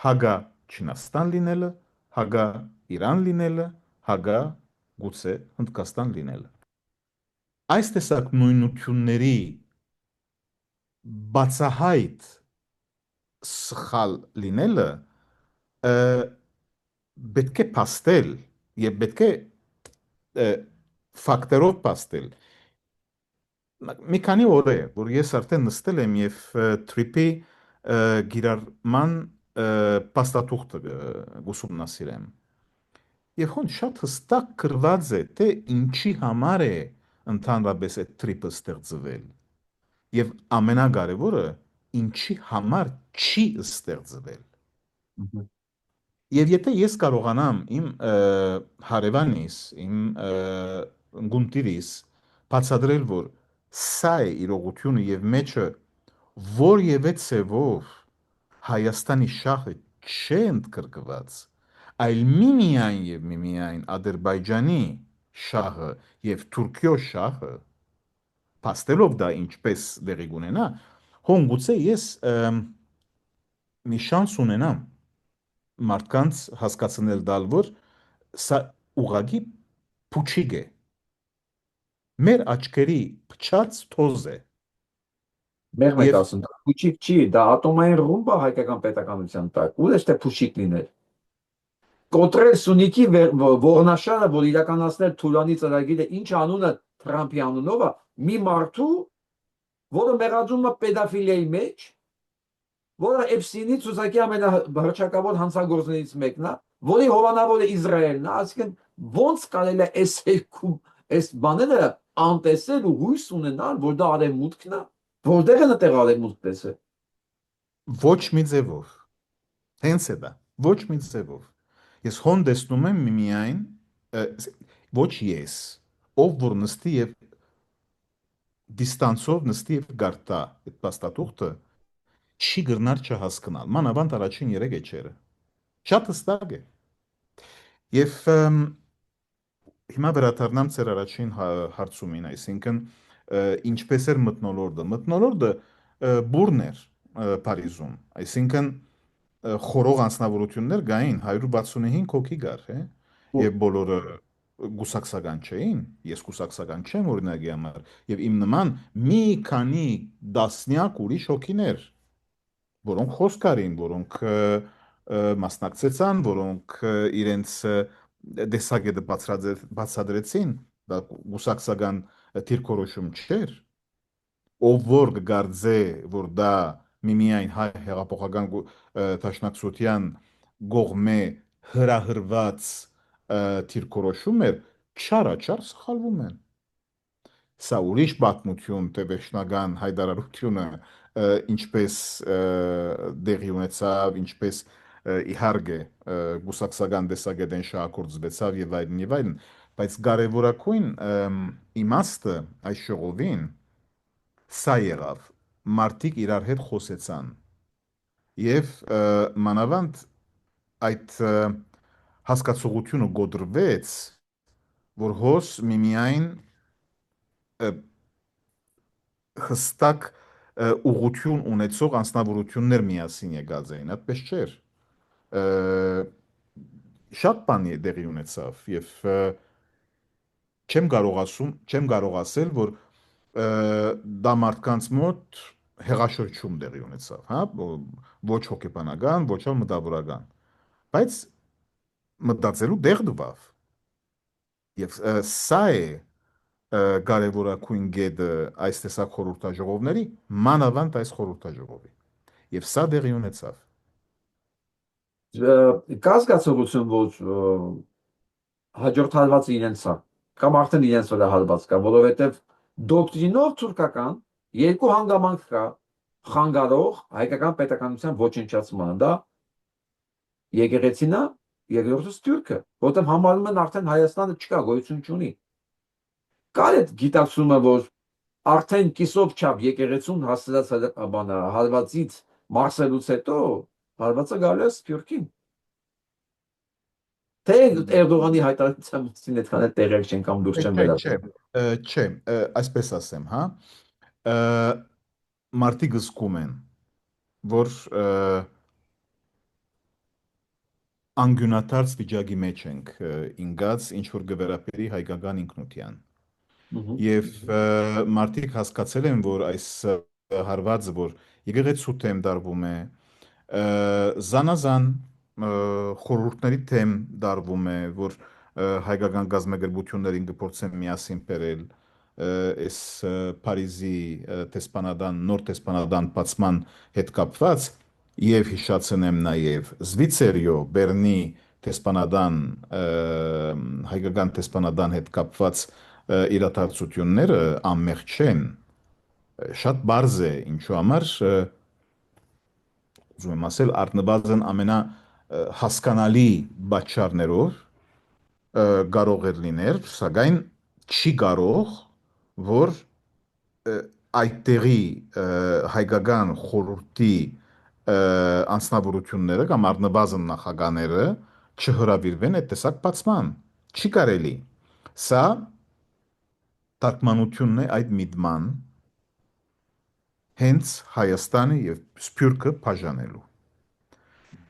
հագա Չինաստան լինելը, հագա Իրան լինելը, հագա գուցե Հնդկաստան լինելը։ Այս տեսակ նույնությունների բացահայտ սխալ լինելը պետք է փաստել եւ պետք է ֆակտորով փաստել։ Մի քանի օր է, որ ես արդեն նստել եմ եւ տրիպի գիրառման փաստաթուղթը ուսումնասիրեմ։ Եվ հոն շատ հստակ գրված է, թե ինչի համար է ընդհանրապես այդ տրիպը ստեղծվել։ Եվ ամենակարևորը, ինչի համար չի ստեղծվել։ Եվ եթե ես կարողանամ իմ հարևանիս, իմ գունտիրիս բացատրել, որ սա է իրողությունը եւ մեջը որևէ ցևով Հայաստանի շահը չէ ընդգրկված, այլ միմիայն եւ միմիայն Ադրբեջանի շահը եւ Թուրքիո շահը, Փաստելով դա ինչպես դեղի կունենա, հոն գուցե ես մի շանս ունենամ մարդկանց հասկացնել դալ, որ սա ուղագի փուչիկ է, մեր աչքերի փչած թոզ է Մեղմ եք եւ ասում, դա փուչիկ չի, դա ատոմային ռումբ է հայկական պետականության տակ։ Ուր է թե փուչիկ լինել։ Կոտրել Սյունիքի ողնաշարը, որ իրականացնել Թուրանի ծրագիրը, ինչ անունը Թրամփի անունով է, մի մարդու, որը մեղադրում է պեդոֆիլիայի մեջ, որը Էփստինի ցուցակի ամենահռչակավոր հանցագործներից մեկն է, որի հովանավորը Իսրայելն է, այսինքն ոնց կարելի է այս բաները անտեսել ու հույս ունենալ, որ դա արևմուտքն է, որտեղ են այդտեղ արևմուտք տեսել։ ոչ մի ձևով, հենց է դա, ոչ մի ձևով։ Ես հոն տեսնում եմ միայն ը, ոչ ես, ով որ նստի եւ դիստանսով նստի եւ գարտա այդ փաստաթուղթը չի գրնար չհասկանալ։ Մանավանդ առաջին 3 էջերը։ Շատ հստակ է։ Եվ հիմա վերադառնամ ծեր առաջին հարցումին, այսինքն ինչպես էր մթնոլորտը։ Մթնոլորտը բուրն էր Փարիզում, այսինքն խորող անձնավորություններ գային 165 հոգի գար, հե, եւ բոլորը գուսակցական չէին, ես գուսակցական չեմ օրինակի համար, եւ իմ նման մի քանի դասնյակ ուրիշ հոգիներ, որոնք խոսք արին, որոնք մասնակցեցան, որոնք իրենց դեսագետը բացադրեցին, դա գուսակցական դիրքորոշում չէր, ով որ կգարձե, որ դա միմիայն հայ հեղափոխական դաշնակցության գողմե հրահրված դիրքորոշում էր, չարաչար սխալվում են։ Սա ուրիշ պատմություն, թե վերջնական հայտարարությունը ինչպես դեղի ունեցավ, ինչպես իհարկե գուսակցական դեսագետեն շահագործվեցավ եւ այլն, բայց կարևորագույն իմաստը այս ժողովին սա եղավ, մարդիկ իրար հետ խոսեցան եւ մանավանդ այդ հասկացողությունը գոդրվեց, որ հոս միմիայն հստակ ուղղություն ունեցող անձնավորություններ միասին եկած էին, այդպես չէր։ Ը, Շատ բան է դեղի ունեցավ եւ չեմ կարող ասել, որ դա մարդկանց մոտ հեղաշրջում դեղի ունեցավ, հա, ոչ հոգեբանական, ոչ էլ մտավորական, բայց մտածելու դեղ դվավ եւ սա է կարևորագույն գեդը այս տեսակ խորհրդաժողովների, մանավանդ այս խորհրդաժողովի։ Եվ սա դեղի ունեցավ։ Կա զգացողություն, որ հաջորդ հարվածը իրենց է, կամ արդեն իրենց վրա հարված կա, որովհետև դոկտրինով թուրքական երկու հանգամանք կա խանգարող հայկական պետականության ոչնչացմանը, դա եկեղեցին է, երկրորդը Սփյուռքը, որտեղ համարում են արդեն Հայաստանը չկա, գոյություն չունի։ Կար այդ գիտակցումը, որ արդեն կիսով չափ եկեղեցուն հասցրած բանը հարվածից մարսելուց հետո հարվածը գալու է Սփյուռքին։ Թե Էրդողանի հայտարարության մասին այդքան էլ տեղյակ չեն կամ դուրս չեն Չէ, վերածել։ չէ, այսպես ասեմ, հա, մարդիկ զգում են, որ անգյունաթարց վիճակի մեջ ենք ինգած, ինչ որ գվերապերի հայկական ինքնության։ Եվ մարդիկ հասկացել են, որ այս հարվածը, որ եկեղեցու թեմ դարվում է, զանազան խորհուրդների թեմ դարվում է, որ հայկական գազམ་ագրություններին գործեն միասին բերել այս Փարիզի տեսփանադան նոր տեսփանադան բացման հետ կապված եւ հիշացնեմ նաեւ Զվիցերիո Բեռնի տեսփանադան հայկական տեսփանադան հետ կապված իրադարձությունները անմեղ չեն, շատ բարձ է, ինչու համար ուզում եմ ասել առնվազն ամենա հասկանալի պատճառներով կարող էր լինել, սակայն չի կարող, որ այդտեղի հայկական խորհրդի անձնավորությունները կամ առնվազն նախագաները չհրավիրվեն այդ տեսակ բացման։ Չի կարելի։ Սա թարգմանությունն է այդ միտման հենց Հայաստանը եւ Սփյուռքը բաժանելու։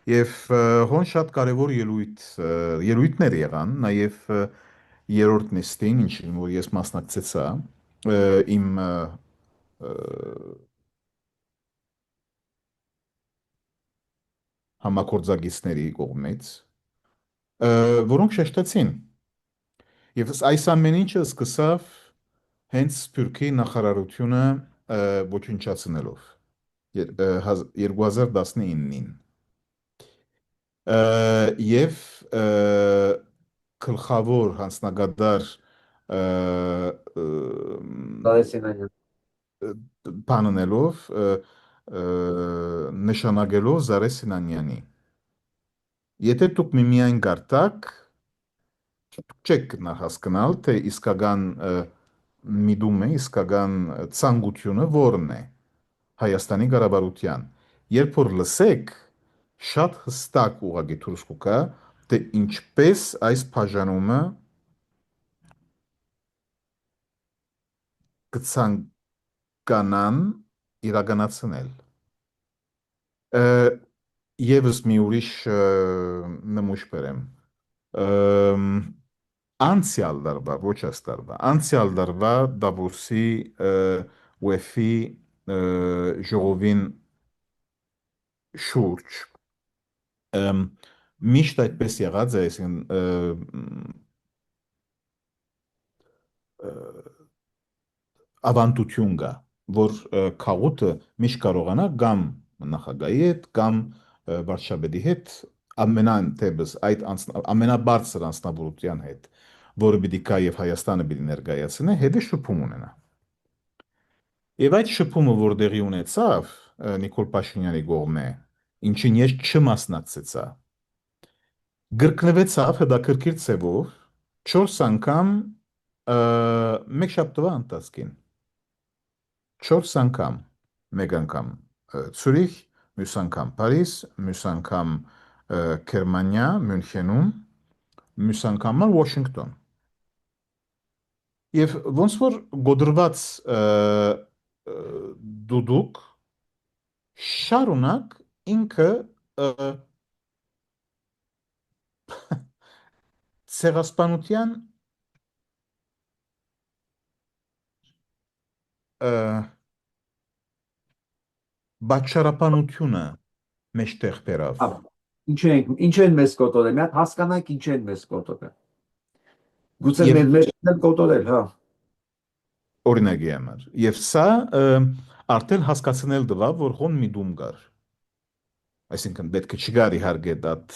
Եվ հոն շատ կարևոր ելույթներ եղան, նաև երրորդ նիստին, ինչին որ ես մասնակցեցա, իմ համագործակիցների կողմից, որոնք շեշտեցին։ Եվ այս ամեն ինչը սկսավ հենց Սփյուռքի նախարարությունը ոչնչացնելով 2019-ին։ Եվ գլխավոր հանձնագետար Տարեսինանյան։ բանանելով նշանակելով Զարե Սինանյանի։ Եթե դուք միմիայն գարտակ չեք հասկանալ, թե իսկական միտումը, իսկական ցանկությունը որն է Հայաստանի կառավարության։ Երբ որ լսեք, շատ հստակ ուղղակի դուրս կգա, թե ինչպես այս բաժանումը կցանկանան իրականացնել։ Եվս մի ուրիշ նմուշ բերեմ։ Անցյալ դարվա, ոչ այս դարվա, անցյալ դարվա Դավոսի UEFA ժողովին շուրջ միշտ այդպես եղած է, այսինքն ավանդություն կա, որ քաղուտը միշտ կարողանա կամ նախագահի հետ, կամ վարչապետի հետ ամենատեպս այդ ամենաբարձր անձնավորության հետ, որը պիտի կա եւ Հայաստանը պիտի ներկայացնի, հետը շփում ունենա։ Եվ այդ շփումը, որ տեղի ունեցավ Նիկոլ Փաշինյանի կողմէ, ինչին ես չմասնակցեցա, գրկնվեցավ հետաքրքիր ձևով 4 անգամ մեկ շաբթվա ընթացքին 4 անգամ, մեկ անգամ Ցուրիխ, մյուս անգամ Փարիզ, մյուս անգամ Գերմանիա, Մյունխենում, մյուս անգամ Վաշինգտոն։ Եվ ոնց որ գոդրված դուդուկ շարունակ ինքը ցեղասպանության բաչարապանությունը մեջտեղ բերավ։ Ինչ են մեզ կոտորել, մի հատ հասկանանք ինչ են մեզ կոտորել։ Գուցե մեզ են կոտորել, հա։ Օրինակի համար։ Եվ սա արդեն հասկացնել դվա, որ հոն միտում կար։ Այսինքն պետք է չգար իհարկե այդ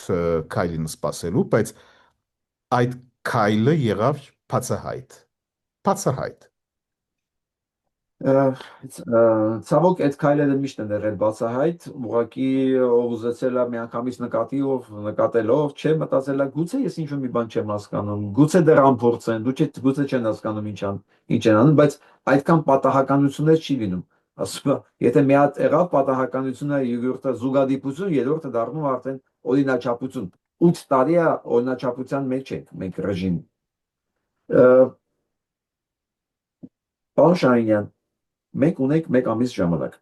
քայլին սпасելու, բայց այդ քայլը եղավ բացահայտ։ Բացահայտ։ Ցավոք այդ քայլերը միշտ են եղել բացահայտ, ուղղակի ով ուզեցել է միանգամից նկատելով, չէ, մտածել է գուցե ես ինչ-որ մի բան չեմ հասկանում, գուցե դեռ ամփորձ են, գուցե չեն հասկանում ինչ են անում, բայց այդքան պատահականություններ չի լինում։ Ասում եմ, եթե մի հատ եղավ պատահականությունը, երկրորդը զուգադիպություն, երրորդը դառնում արդեն օրինաչափություն։ 8 տարի է օրինաչափության մեջ ենք մենք ռեժիմ։ Պարոն Շահինյան, մենք ունենք 1 ամիս ժամանակ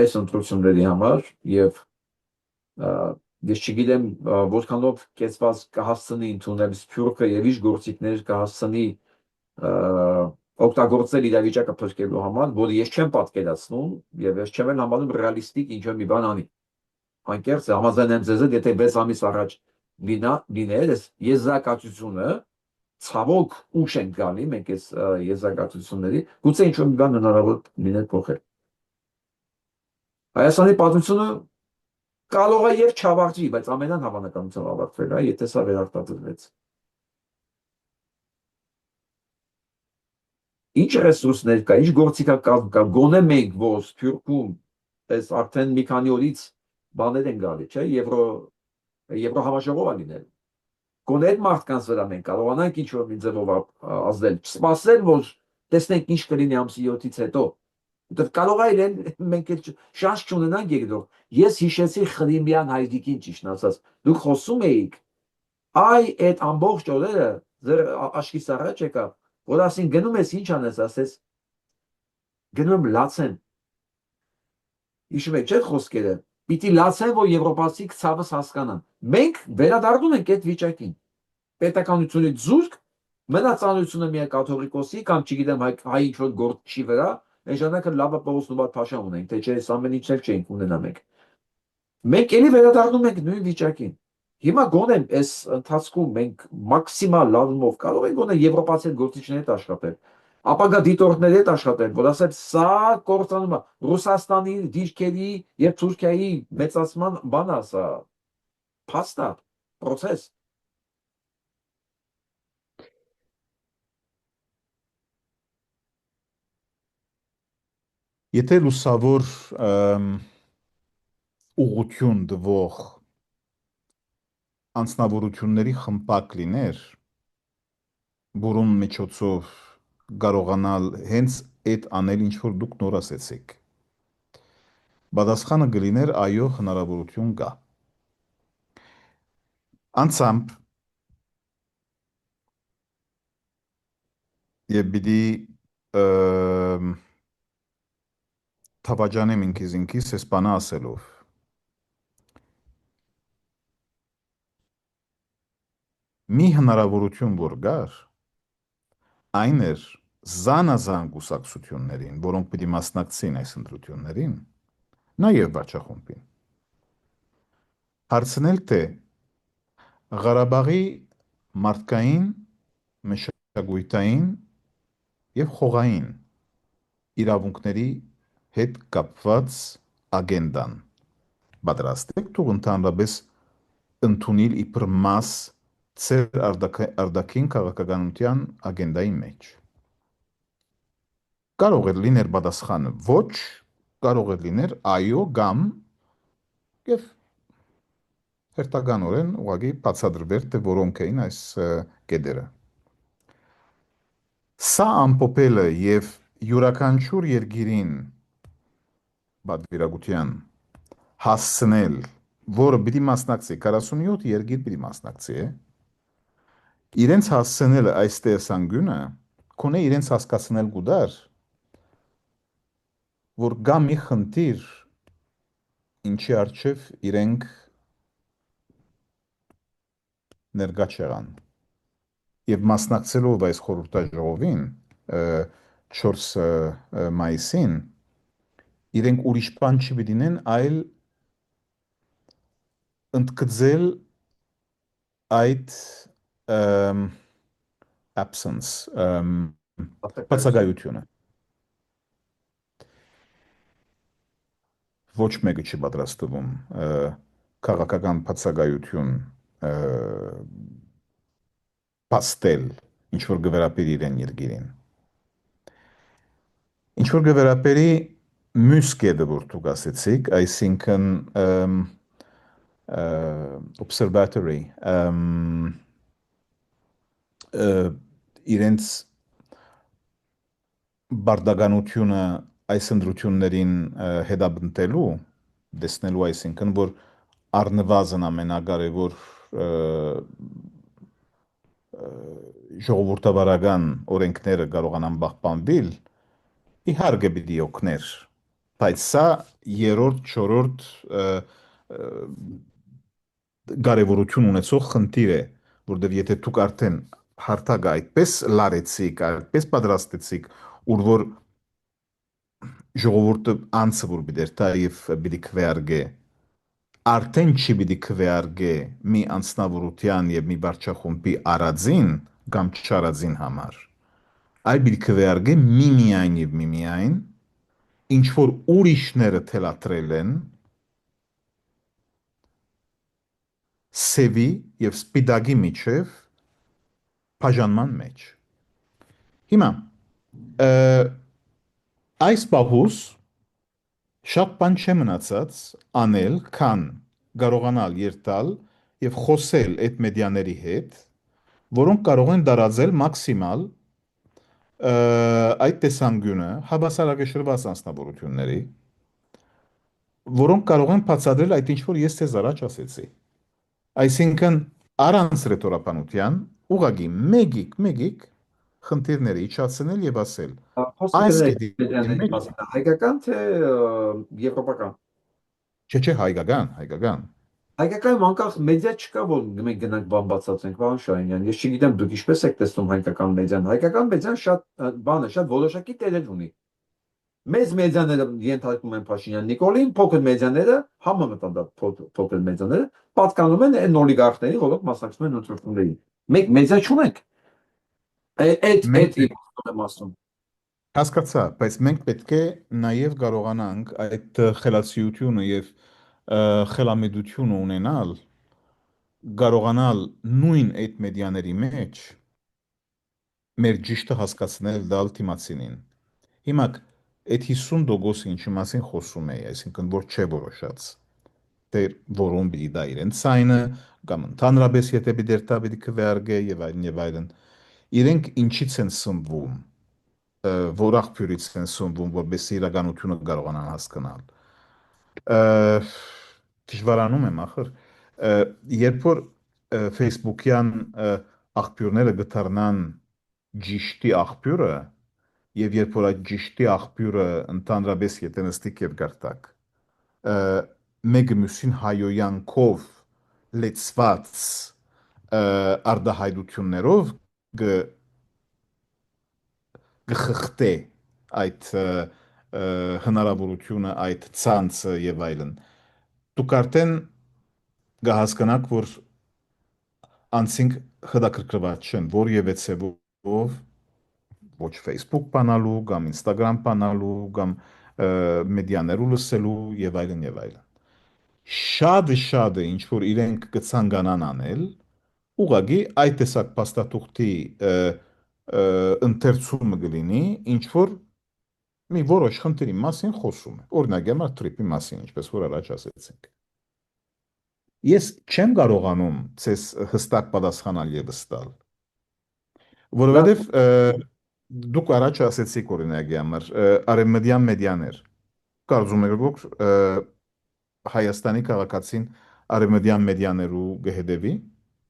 այս ընտրությունների համար եւ ես չգիտեմ որքանով կեցված կհասցնի ընդունել Սփյուռքը եւ ինչ գործիքներ կհասցնի օգտագործել իրավիճակը փրկելու համար, որը ես չեմ պատկերացնում եւ ես չեմ համարում ռեալիստիկ ինչ-որ մի բան անի։ Անկեղծ համաձայն եմ ձեզ հետ, եթե 6 ամիս առաջ լիներ այս եզրակացությունը, ցավոք ուշ ենք գալի մենք այս եզրակացությունների, գուցե ինչ-որ մի բան հնարավոր լիներ փոխել։ Հայաստանի պատմությունը կարող է եւ չավարտվի, բայց ամենայն հավանականությամբ ավարտվել է, եթե սա վերարտադրվեց։ Ինչ ռեսուրսներ կա, ինչ գործիքակազմ կա, գոնե մենք, որ Սփյուռքում այս արդեն մի քանի օրից բաներ են գալի, չէ, Եվրոհամաժողով է լինել։ Գոնե այդ մարդկանց վրա մենք կարողանանք ինչ-որ մի ձևով ազդել, չսպասել, որ տեսնենք ինչ կլինի ամսի 7-ից հետո։ Որտեվ կարող է իրեն մենք էլ շանս չունենանք երկրորդ։ Ես հիշեցի Խրիմյան հայրիկին ճիշտ ասած։ Դուք խոսում էիք, այ այդ ամբողջ օրերը ձեր աչքից առաջ եկավ, որ ասին գնում ես ինչ անես, ասես գնում եմ լացեմ։ Հիշում եք չէ՞ խոսքերը։ Պիտի լացեմ, որ եվրոպացի ցավս հասկանան։ Մենք վերադառնում ենք այդ վիճակին։ Պետականությունից զուրկ մնացանությունը միայն կաթողիկոսի կամ չգիտեմ հայ ինչ-որ գործչի վրա, այն ժամանակը լավա Պողոս Նոբատ Փաշան ունենք, թե չէ այս ամեն ինչն էլ չենք ունենա մենք։ Մենք էլի վերադառնում ենք նույն վիճակին։ Հիմա գոնե այս ընթացքում մենք մաքսիմալ լավումով կարող ենք գոնե եվրոպացի գործիչների հետ աշխատել, ապագա դիտորդների հետ աշխատել, որ ասել սա կործանում է Ռուսաստանի դիրքերի եւ Թուրքիայի մեծացման բանա սա, փաստա, process։ Եթե լուսավոր ուղղություն դվող անձնավորությունների խմբակ լիներ, որում միջոցով կարողանալ հենց այդ անել, ինչ որ դուք նոր ասեցիք, պատասխանը կլիներ այո, հնարավորություն կա։ Անցամբ եւ պիտի թավաջանեմ ինքիս այս բանը ասելով։ Մի հնարավորություն որ կար, այն էր զանազան կուսակցություններին, որոնք պիտի մասնակցեին այս ընտրություններին, նաև վարչախումբին, հարցնել թե Ղարաբաղի մարդկային, մշակութային եւ խողային իրավունքների հետ կապված ագենդան պատրաստ եք դուք ընդհանրապես ընդունել իբր մաս ծեր արտաքին քաղաքականության ագենդայի մեջ։ Կարող է լիներ պատասխանը ոչ, կարող է լիներ այո կամ եւ հերթականորեն ուղղակի բացատրվեր թե որոնք էին այս կետերը։ Սա ամփոփելը եւ յուրաքանչյուր երկիրին պատվիրակության հասցնել, որը պիտի մասնակցի, 47 երկիր պիտի մասնակցի, իրենց հասցնելը այս տեսանկյունը կոնե իրենց հասկացնել գուդար, որ գա մի խնդիր, ինչի առջև իրենք ներկա չեղան։ Եվ մասնակցելով այս խորհրդաժողովին 4 մայիսին, իրենք ուրիշ բան չպիտինեն, այլ ընդգծել այդ absence, բացակայությունը։ Ոչ մեկը չի պատրաստվում քաղաքական բացակայություն պաստել, ինչ որ գվերապերի իրեն երկիրին։ Ինչ որ գվերապերի մյուս կետը, որ դուք ասեցիք, այսինքն observatory, իրենց բարդականությունը այս ընտրություններին հետապնդելու, տեսնելու, այսինքն, որ առնվազն ամենակարևոր ժողովրդավարական օրենքները կարողանան պահպանվել, իհարկե պիտի օգներ, բայց սա երրորդ, չորրորդ կարևորություն ունեցող խնդիր է, որտեղ եթե դուք արդեն հարթակը այդպես լարեցիք, այդպես պատրաստեցիք, ուր որ ժողովուրդը անձը որ պիտի դա եւ պիտի քվեարկե, արդեն չի պիտի քվեարկե մի անձնավորության եւ մի վարչախումբի արածին կամ չարածին համար, այլ պիտի քվեարկե միմիայն եւ միմիայն ինչ որ ուրիշները թելադրել են սևի եւ սպիտակի միջև բաժանման մեջ։ Հիմա այս բախուս շատ բան չէ մնացած անել, քան կարողանալ երթալ եւ խոսել այդ մեդիաների հետ, որոնք կարող են տարածել մաքսիմալ այդ տեսանկյունը հավասարակշռված անձնավորությունների, որոնք կարող են բացատրել այդ ինչ որ ես ձեզ առաջ ասեցի։ Այսինքն առանց ռետորապանության ուղղակի մեգիկ խնդիրները իջացնել եւ ասել Խոսքը այս կներեք կետի մեդիաների մեջ մասին, հայկական թե եվրոպական։ չէ, հայկական։ Հայկականում անկախ մեդիա չկա, որ մենք գնանք բան բացատրենք, պարոն Շահինյան։ Ես չգիտեմ դուք ինչպես եք տեսնում հայկական մեդիան։ Հայկական մեդիան շատ բան է, շատ որոշակի տերեր ունի։ Մեծ մեդիաները ենթարկում են Փաշինյան Նիկոլին, փոքր մեդիաները, համեմատաբար փոքր մեդիաները պատկանում են այն օլիգարխներին, որոնք մասնակցում են ընտրություններին։ Մենք մեդիա չունենք։ Այդ Մենք իմաստով եմ ասում։ հասկացա, բայց մենք պետք է նաև կարողանանք այդ խելացիությունը եւ խելամեդությունը ունենալ, կարողանալ նույն այդ մեդիաների մեջ մեր ճիշտը հասկացնել դալ թիմացինին։ Հիմա այդ 50% ինչի մասին խոսում էի, այսինքն որ չէ որոշած, թե որոն բի դա իրեն ցայնը կամ ընդհանրապես եթե բի դերտա բի քվեարկե եւ այլն, իրենք ինչից են սնվում, որ աղբյուրից են սնվում, որովհետեւ իրականությունը կարողանան հասկանալ։ Դժվարանում եմ ախր, երբ որ Facebook-յան աղբյուրները գտարնան ճիշտի աղբյուրը եւ երբ որ այդ ճիշտի աղբյուրը ընդհանրապես եթե նստիկ եւ գարտակ մեկը մյուսին հայոյանքով լեցված արդահայտություններով գխխտե այդ հնարավորությունը այդ ցանցը եւ այլն դուք արդեն կհասկանաք որ անցինք խդակրկրված չեն որևէ ցևով ոչ Facebook բանալու կամ Instagram բանալու կամ մեդիաներու լսելու եւ այլն շատ ինչ որ իրենք կցանկանան անել ուղղակի այդ տեսակ փաստաթուղթի ընթերցումը կլինի ինչ որ մի որոշ խնդրի մասին խոսում է օրինակ համար տրիպի մասին ինչպես որ առաջ ասեցինք ես չեմ կարողանում ցես հստակ պատասխանալ եւ ստալ որովհետեւ դուք առաջ ասեցիք օրինակի համար արևմտյան մեդիաներ կարծում եք որ Հայաստանի քաղաքացին արևմտյան մեդիաներու գհդեվի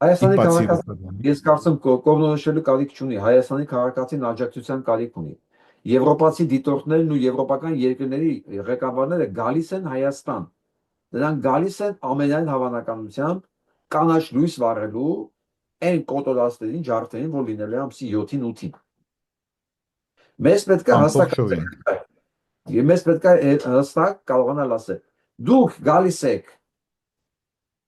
Հայաստանի իբացի քաղաքացին ես կարծում կողմնորոշելու կարիք չունի, Հայաստանի քաղաքացին աջակցության կարիք ունի։ Եվրոպացի դիտորդներն ու եվրոպական երկրների ղեկավարները գալիս են Հայաստան։ Նրանք գալիս են ամենայն հավանականությամբ կանաչ լույս վառելու այն կոտորածներին, ջարդերին, որ լինել է ամսի 7-ին 8-ին։ Մեզ պետք է հստակ ամփոփշովին մեզ պետք է հստակ կարողանալ ասել։ Դուք գալիս եք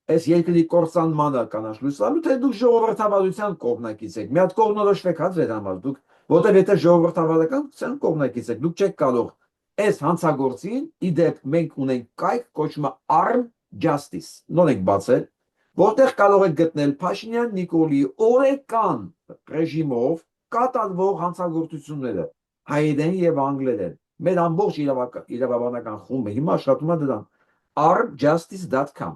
այս երկրի կործանմանը կանաչ լույս տալու, թե դուք ժողովրդավարության կողմնակից եք։ Մի հատ կողմնորոշվեք հա ձեր համար, դուք որտեղ եթե ժողովրդավարական կողմնակից եք, դուք չեք կարող այս հանցագործին, իդեպ մենք ունենք կայք կոչվում է arm justice, նոր եք բացել, որտեղ կարող եք գտնել Փաշինյան Նիկոլի օրեկան ռեժիմով կատարվող հանցագործությունները հայերեն եւ անգլերեն։ Մեր ամբողջ իրավաբանական խումբը հիմա աշխատում է դրան armjustice.com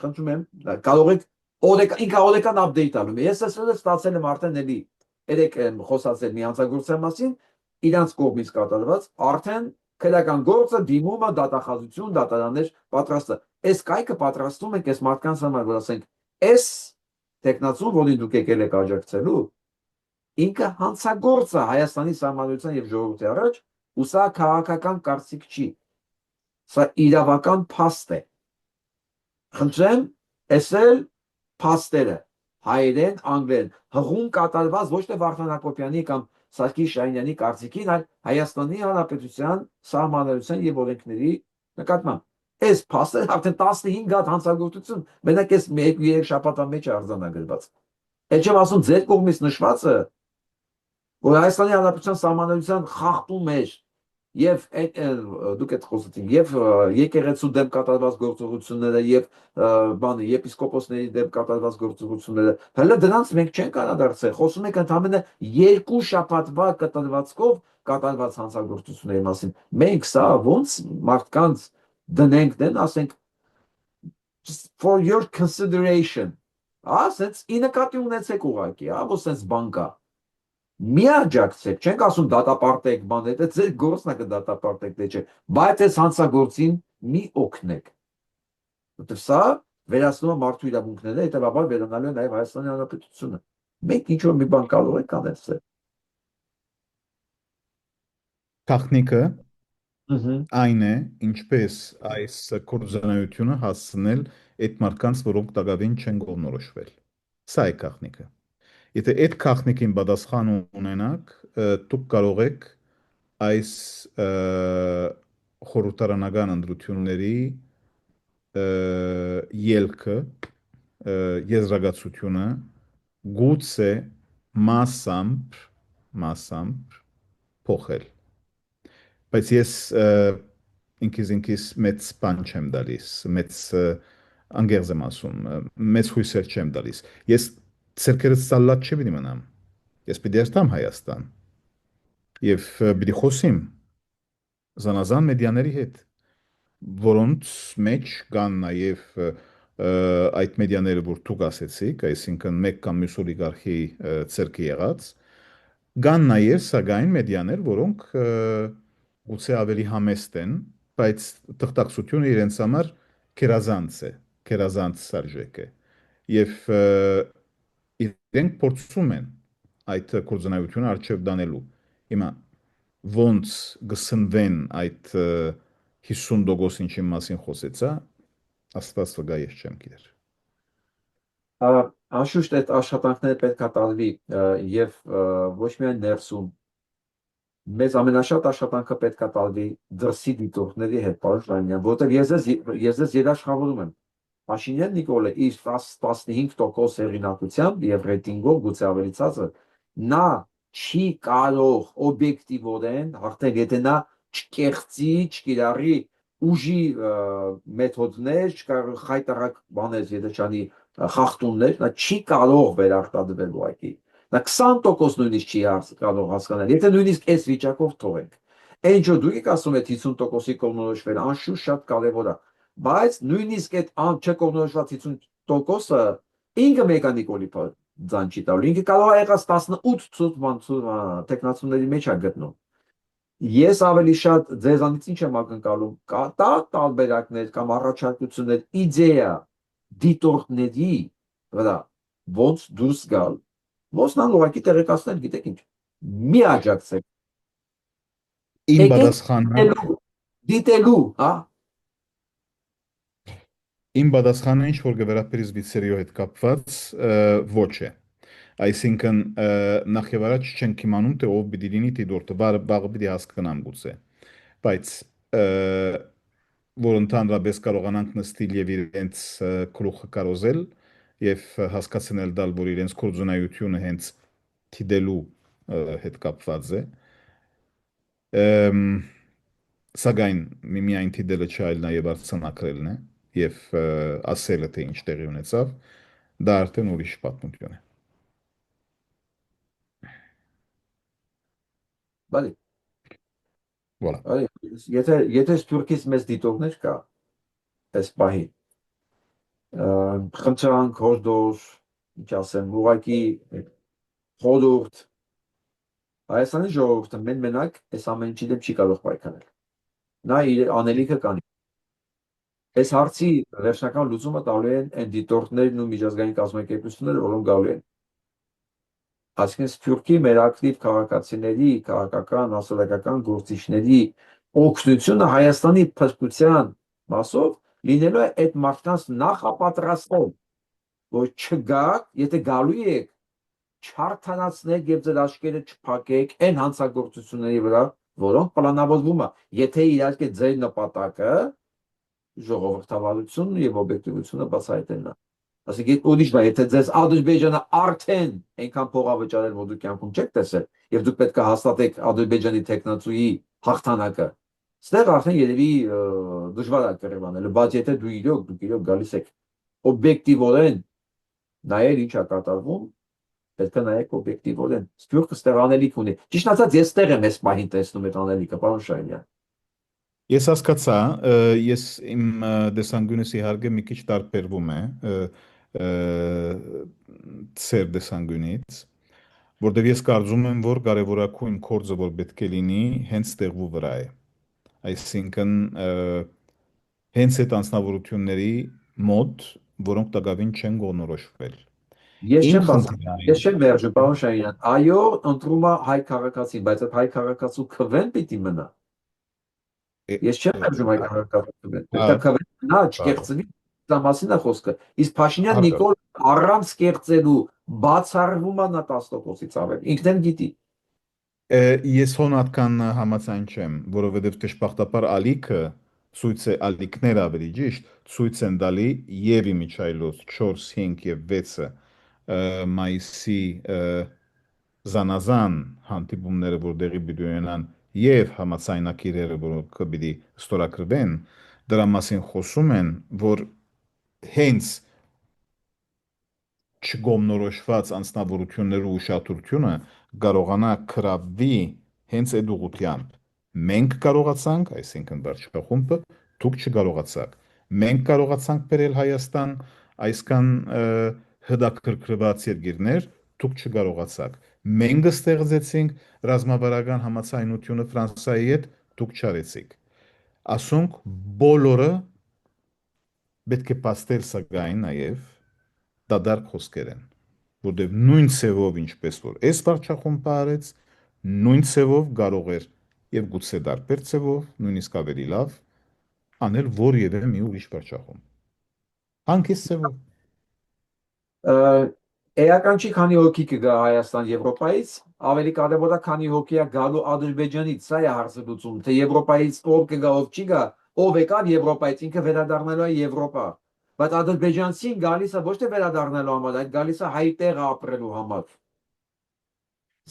խնդրում եմ, կարող եք ինքա օրեկան update ալու։ Ես ասել ստացել եմ արդեն էլի երեք խոսացել մի հանցագործության մասին, իրանց կողմից կատարված, արդեն քրեական գործը դիմումը դատախազություն, դատարաններ պատրաստը։ Այս կայքը պատրաստում ենք այս մարդկանց համար, որ ասենք, այս տեխնացուն, որին դուք եկել եք աջակցելու, ինքը հանցագործ է Հայաստանի Սահմանադրության եւ ժողովրդի առաջ, ու սա քաղաքական կարծիք չի։ Սա իրավական փաստ է։ Խնդրեմ, ասել փաստերը հայերեն, անգլերեն, հղում կատարված ոչ թե Վարդան Հակոբյանի կամ Սարգիս Շահինյանի կարծիքին, այլ Հայաստանի Հանրապետության Սահմանադրության եւ օրենքների նկատմամբ։ Այս փաստերը արդեն 15 հատ հանցագործություն մենակ այս 1-3 շաբաթվա մեջ արձանագրված։ Այդ չեմ ասում ձեր կողմից նշվածը, որ Հայաստանի Հանրապետության Սահմանադրության խախտում էր եւ դուք այդ խոսեցիք եւ եկեղեցու դեմ կատարված գործողությունները եւ բանը եպիսկոպոսների դեմ կատարված գործողությունները հələ դրանց մենք չենք անդրադարձել խոսում ենք ընդհանրապես 2 շաբաթվա կտրվածքով կատարված հանցագործությունների մասին մենք սա ոնց մարդկանց դնենք դեն ասենք for your consideration ասենց ի նկատի ունեցեք ուղակի ո՞ս sense բան կա մի աջակցեք, չենք ասում դատապարտեք, բան, դա ձեր գործն է կդատապարտեք, դե չէ, բայց այս հանցագործին մի օգնեք։ Որտեվ սա վերացնում է մարդու իրավունքները, հետևաբար վերանալու է նաև Հայաստանի Հանրապետությունը։ Մենք ինչ որ մի բան կարող ենք անել սա։ Թախնիկը Ըհը։ այն է, ինչպես այս կորձանայությունը հասցնել այդ մարդկանց, որոնք տակավին չեն կողմնորոշվել։ Սա է գաղտնիքը։ Եթե այդ գաղտնիքին պատասխան ունենաք, դուք կարող եք այս խորհրդարանական ընտրությունների ելքը, եզրակացությունը գուցե մասամբ փոխել։ Բայց ես ինքիս մեծ բան չեմ տալիս, մեծ անգերզ եմ ասում, մեծ հույսեր չեմ տալիս։ Ես ցերկերս սալատ չպիտի մնամ։ Ես պիտի երթամ Հայաստան եւ պիտի խոսիմ զանազան մեդիաների հետ, որոնց մեջ կան նաև այդ մեդիաները, որ դուք ասեցիք, այսինքն մեկ կամ մյուս օլիգարխի ցերկի եղած, կան նաև սակայն մեդիաներ, որոնք գուցե ավելի համեստ են, բայց թղթակցությունը իրենց համար քերազանց է, քերազանց սարժեք է։ Եվ իրենք փորձում են այդ կորձնայությունը արժև դանելու։ Հիմա ոնց գսնվեն այդ 50% ինչի մասին խոսեցա, աստված վկա ես չեմ գիտեր։ Անշուշտ այդ աշխատանքները պետք է տարվի եւ ոչ միայն ներսում, մեզ ամենաշատ աշխատանքը պետք է տարվի դրսի դիտորդների հետ, պարոն Շահինյան, որտեղ ես երաշխավորում եմ։ Փաշինյան Նիկոլը իր 10-15% հեղինակությամբ եւ ռեյտինգով գուցե ավելի ցածր, նա չի կարող օբյեկտիվորեն հաղթել, եթե նա չկեղծի, չկիրառի ուժի մեթոդներ, չկարող խայտարակ բաներ, եթե չանի խախտումներ, նա չի կարող վերարտադրվել ուղղակի։ Նա 20% նույնիսկ չի կարող հասկանալ, եթե նույնիսկ այս վիճակով թողենք։ Այն ինչ որ դուք եք ասում եք 50%-ի կողմնորոշվել, անշուշտ շատ կարևոր է, բայց նույնիսկ այդ չկողմնորոշված 50%-ը ինքը մեխանիկոլի ձայն չի տալու, ինքը կարող է եղած 18 ցույց տեխնացուների մեջ է գտնում։ Ես ավելի շատ ձեզանից ինչ եմ ակնկալում, կա տարբերակներ կամ առաջարկություններ, իդեա դիտորդների վրա, ոնց դուրս գալ, ոնց նա ուղղակի տեղեկացնել, գիտեք ինչ, մի աջակցեք, Իմ եկեք պատասխանը, դիտելու, հա, իմ պատասխանը ինչ որ գվերապերից վիցերիո հետ կապված ոչ է։ Այսինքն նախ եւ առաջ չենք իմանում թե ով պիտի լինի դիտորդը, բաղը պիտի հասկանամ գուցե։ Բայց որ ընդհանրապես կարողանանք նստիլ եւ իրենց գլուխը կարոզել եւ հասկացնել դալ, որ իրենց կորձունայությունը հենց թիդելու հետ կապված է։ Սակայն միայն թիդելը չէ, այլ նաեւ արցանակրելն է եւ ասելը թե ինչ տեղի ունեցավ, դա արդեն ուրիշ պատմություն է։ բալի, Voilà։ եթե Սփյուռքից մեծ դիտողներ կա, այս պահի, խնդրանք, հորդոր, ինչ ասեմ, ուղղակի խորհուրդ, Հայաստանի ժողովուրդը մենակ այս ամեն ինչի դեմ չի կարող պայքարել։ Նա իր անելիքը կանի։ Այս հարցի վերջնական լուծումը տալու են այն դիտորդներն ու միջազգային կազմակերպությունները, որոնք գալու են։ Այսինքն Սփյուռքի մեր ակտիվ քաղաքացիների, քաղաքական, հասարակական գործիչների օգնությունը Հայաստանի փրկության մասով լինելու է այդ մարդկանց նախապատրաստել, որ չգաք, եթե գալու եք, չարթարացնեք եւ ձեր աչքերը չփակեք այն հանցագործությունների վրա, որոնք պլանավորվում է, եթե իհարկե ձեր նպատակը ժողովրդավարությունն եւ օբյեկտիվությունը բացահայտելն է։ Այսինքն ուրիշ բան, եթե ձեզ Ադրբեջանը արդեն այնքան փող է վճարել, որ դուք կյանքում չեք տեսել, եւ դուք պետք է հաստատեք Ադրբեջանի տեխնացուի հաղթանակը, ստեղ արդեն երևի դժվար է կռիվանել, բայց եթե դուք իրոք գալիս եք օբյեկտիվորեն նայել ինչ է կատարվում, պետք է նայեք օբյեկտիվորեն։ Սփյուռքը ստեղ անելիք ունի։ Ճիշտ ասած, ես ստեղ եմ այս պահին տեսնում այդ անելիքը, պարոն Շահինյան։ Ես հասկացա, ես իմ դեսանգյունս իհարկե մի քիչ տարբերվում է ծեր դեսանգյունից, որտեղ ես կարծում եմ, որ կարևորագույն կորձը, որ պետք է լինի, հենց տեղու վրա է։ Այսինքն հենց այդ անձնավորությունների մոտ, որոնք տակավին չեն գոնորոշվել։ Ես Իմ չեմ խնդիրը բացառում, այն ես չեմ մերժում, պարոն Շահինյան։ Այո, ընտրում է հայ քաղաքացին, բայց այդ հայ քաղաքացու քվեն պիտի մնա։ է, Ես չեմ է, մերժում հայ քաղաքացու քվեն։ Պետք է բա- քվեն մնա, բա- չկեղծվի, դա մասին է խոսքը։ Իսկ Փաշինյան հարգը Նիկոլ առանց կեղծելու բացառվում է նա 10%-ից ավել։ Ինքն էլ գիտի։ Ես հոնատկան համաձայն չեմ, որովհետև դժբախտաբար ալիքը ցույց է ալիքներ ավելի ճիշտ ցույց են տալի եւ իմիջայլոց 4, 5 եւ 6-ը մայիսի զանազան հանդիպումները, որ դեղի պիտի ունենան եւ համացայնակիրերը, որոնք պիտի ստորագրվեն, դրա մասին խոսում են, որ հենց չգոմնորոշված անձնավորությունների ուշադրությունը կարողանա կրավվի հենց այդ ուղղությամբ։ Մենք կարողացանք, այսինքն վարչախումբը, դուք չկարողացաք։ Մենք կարողացանք բերել Հայաստան այսքան հդակրկրված երկիրներ, դուք չկարողացաք։ Մենք ստեղծեցինք ռազմավարական համացայնությունը Ֆրանսիայի հետ, դուք չարեցիք։ Ասոնք բոլորը պետք է պաստել սակայն նաև դադար խոսքեր են, որտեղ նույն ցևով ինչպես որ այս վարչախումբը արեց, նույն ցևով կարող էր եւ գուցե դարբեր ցևով, նույնիսկ ավելի լավ անել որևէ մի ուրիշ վարչախումբ։ Հանկիստ ցևով։ Էական չի քանի հոգի կգա Հայաստան Եվրոպայից, ավելի կարևոր է քանի հոգի է գալու Ադրբեջանից, սա է հարցը լուծում, թե Եվրոպայից ով կգա, ով չի գա, ով եկավ Եվրոպայից, ինքը վերադառնալու է Եվրոպա, բայց ադրբեջանցին գալիս է ոչ թե վերադառնալու համար, այդ գալիս է հայ տեղը ապրելու համար,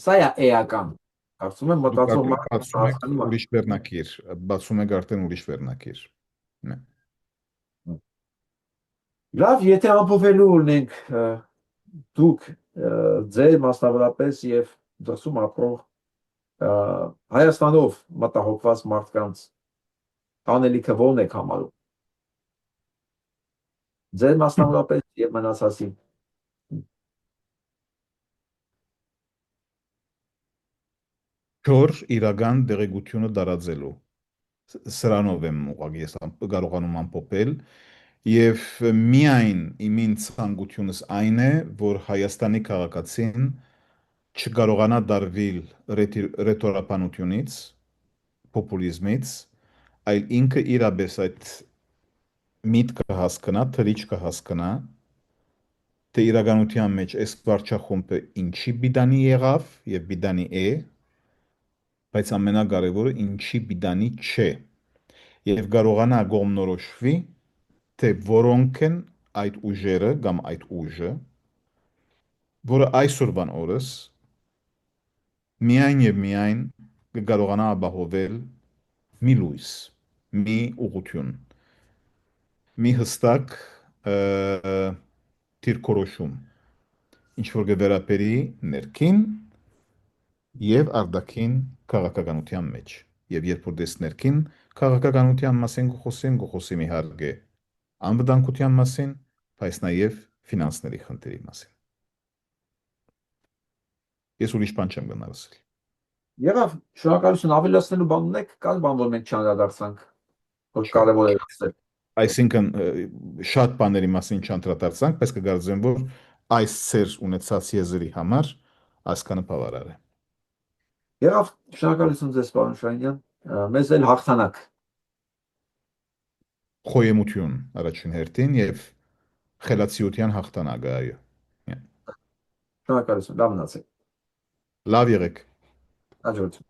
սա է էական, կարծում եմ Դուք մտածող արդեն մարդը բացում եք հասկանում ուրիշ վերնակիր, բացում եք արդեն ուրիշ վերնակիր։ Né. է։ Լավ, եթե ամփոփելու ունենք դուք ձեր մասնավորապես եւ դրսում ապրող Հայաստանով մտահոգված մարդկանց անելիքը ո՞րն եք համարում։ Ձեր մասնավորապես եւ մնացածի։ Չոր իրական դեղեցությունը դարածելու։ Սրանով եմ ուղղակի ես կարողանում ամփոփել եւ միայն իմին ցանկությունս այն է, որ Հայաստանի քաղաքացին չկարողանա դարվել ռետորապանությունից, պոպուլիզմից, այլ ինքը իրապես այդ միտքը հասկանա, թրիչքը հասկանա, թե իրականության մեջ այս վարչախումբը ինչի բիդանի եղավ եւ բիդանի է, բայց ամենակարևորը ինչի բիդանի չէ եւ կարողանա գոմնորոշվի, թե որոնք են այդ ուժերը կամ այդ ուժը, որը այսօրվան օրս միայն եւ միայն կկարողանա ապահովել մի լույս, մի ուղղություն, մի հստակ դիրքորոշում, ինչ որ կվերապերի ներքին եւ արտաքին քաղաքականության մեջ։ Եվ երբ որ դες ներքին քաղաքականության մասին գխոսեմ իհարկե անվտանգության մասին, բայց նաեւ ֆինանսների խնդիրի մասին։ Ես ուրիշ բան չեմ գնացել։ Եղավ, շնորհակալություն, ավելացնելու բան ունեք, կան բան, որ մենք չանդրադարձանք, որ Չէ, կարևոր է չէ։ ասել։ Այսինքն շատ բաների մասին չանդրադարձանք, բայց կգարձեմ, որ այս ծեր ունեցած եզրի համար այսքանը բավարար է։ Եղավ, շնորհակալություն ձեզ, պարոն Շահինյան, մեզ էլ հաղթանակ։ Խոյեմություն առաջին հերթին եւ խելացիության հաղթանակը, այո։ Շնորհակալություն, լավ մնացեք։ Լավ եղեք։ Հաջողություն։